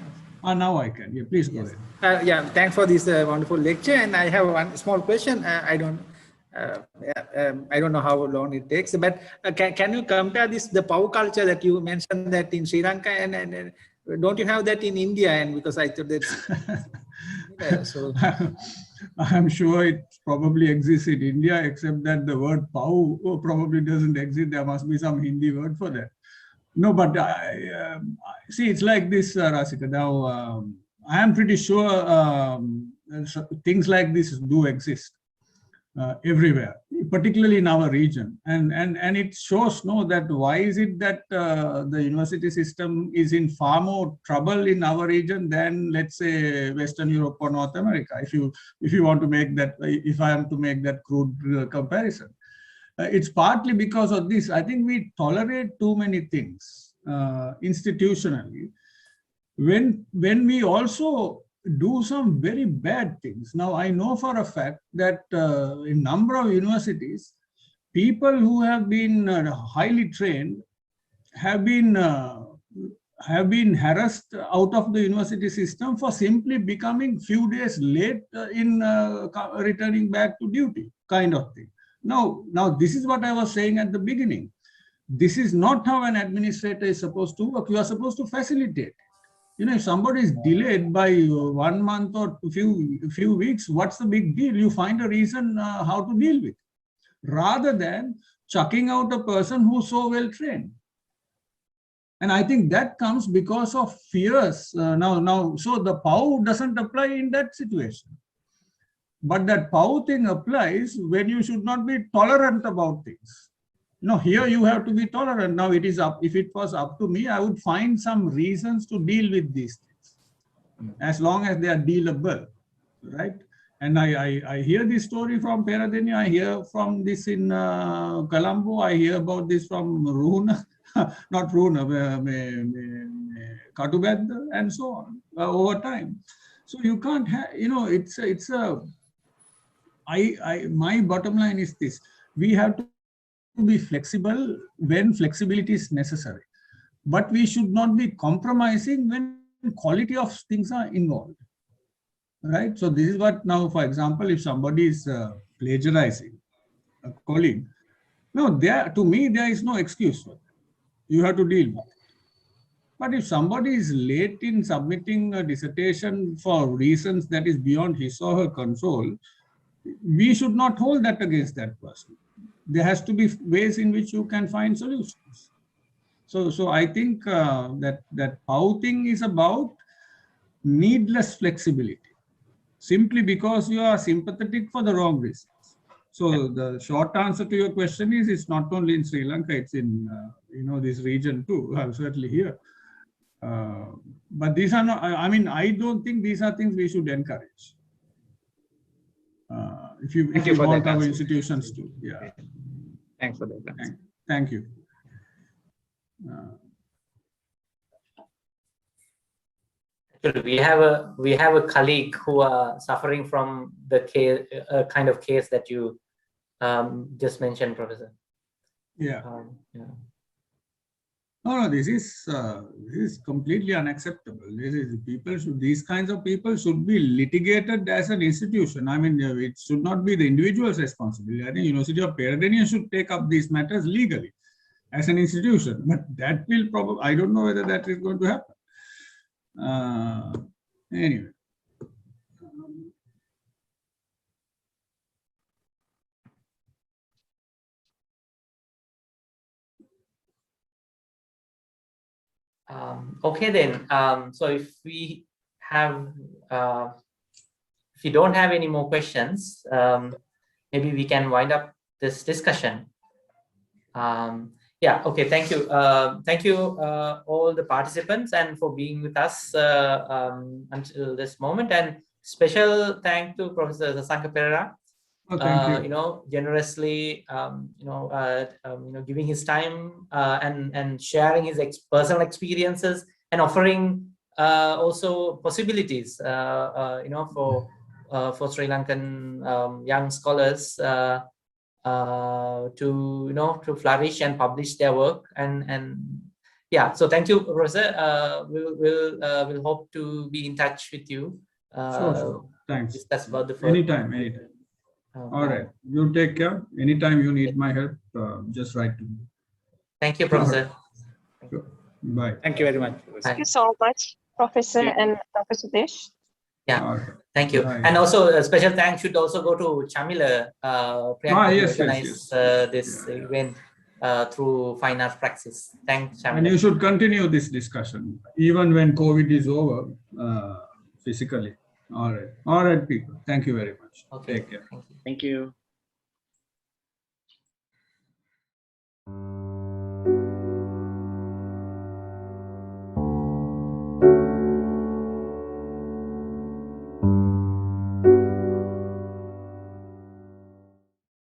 Now I can. Yeah, please go ahead. Thanks for this wonderful lecture. And I have one small question. I don't know how long it takes, but can you compare the POW culture that you mentioned that in Sri Lanka, and don't you have that in India? And because I thought that so I'm sure it probably exists in India, except that the word POW probably doesn't exist. There must be some Hindi word for that. No, but see, it's like this, Rasika. Now, I am pretty sure things like this do exist everywhere, particularly in our region. And it shows that why is it that the university system is in far more trouble in our region than, let's say, Western Europe or North America, if you want to make that, if I am to make that crude comparison. It's partly because of this. I think we tolerate too many things institutionally when we also do some very bad things. Now, I know for a fact that in a number of universities, people who have been highly trained have been harassed out of the university system for simply becoming few days late in returning back to duty, kind of thing. Now, this is what I was saying at the beginning. This is not how an administrator is supposed to work. You are supposed to facilitate. You know, if somebody is delayed by 1 month or few weeks, what's the big deal? You find a reason how to deal with, rather than chucking out a person who's so well trained. And I think that comes because of fears. So the POW doesn't apply in that situation. But that POW thing applies when you should not be tolerant about things. No, here you have to be tolerant. Now it is up. If it was up to me, I would find some reasons to deal with these things, as long as they are dealable, right? And I hear this story from Peradeniya. I hear from this in Colombo. I hear about this from Ruhuna, not Ruhuna, Katubed, and so on over time. So you can't have, you know, my bottom line is this: we have to be flexible when flexibility is necessary, but we should not be compromising when quality of things are involved, right? So this is what now, for example, if somebody is plagiarizing a colleague, no, to me there is no excuse for that. You have to deal with it. But if somebody is late in submitting a dissertation for reasons that is beyond his or her control, we should not hold that against that person. There has to be ways in which you can find solutions. So I think that POW thing is about needless flexibility, simply because you are sympathetic for the wrong reasons. So the short answer to your question is, it's not only in Sri Lanka, it's in this region too. Certainly here. But these are not. I mean, I don't think these are things we should encourage. If you want our institutions to, yeah. Thanks for that. Thank you. We have a colleague who are suffering from the case, kind of case that you just mentioned, Professor. Yeah. Yeah. No, this is completely unacceptable. These kinds of people should be litigated as an institution. I mean, it should not be the individual's responsibility. I think University of Peradeniya should take up these matters legally as an institution. But that will probably, I don't know whether that is going to happen. Anyway. Okay then. So if we don't have any more questions, maybe we can wind up this discussion. Yeah. Okay. Thank you. Thank you all the participants and for being with us until this moment. And special thank to Professor Sasanka Perera. Oh, thank you. Generously, giving his time and sharing his personal experiences and offering also possibilities, for Sri Lankan young scholars to flourish and publish their work. And yeah, so thank you, Professor. We'll hope to be in touch with you. Sure. Thanks. Discuss about the first. Anytime. All right. You take care. Anytime you need my help, just write to me. Thank you, Professor. Sure. Bye. Thank you very much. Thank you so much, Professor and Dr. Sudesh. Yeah, right. Thank you. Bye. And also a special thanks should also go to Chamila, Yes. this event through Fine Arts Praxis. Thanks, Chamila. And you should continue this discussion even when COVID is over, physically. All right, people. Thank you very much. Okay. Take care. Thank you. Thank you.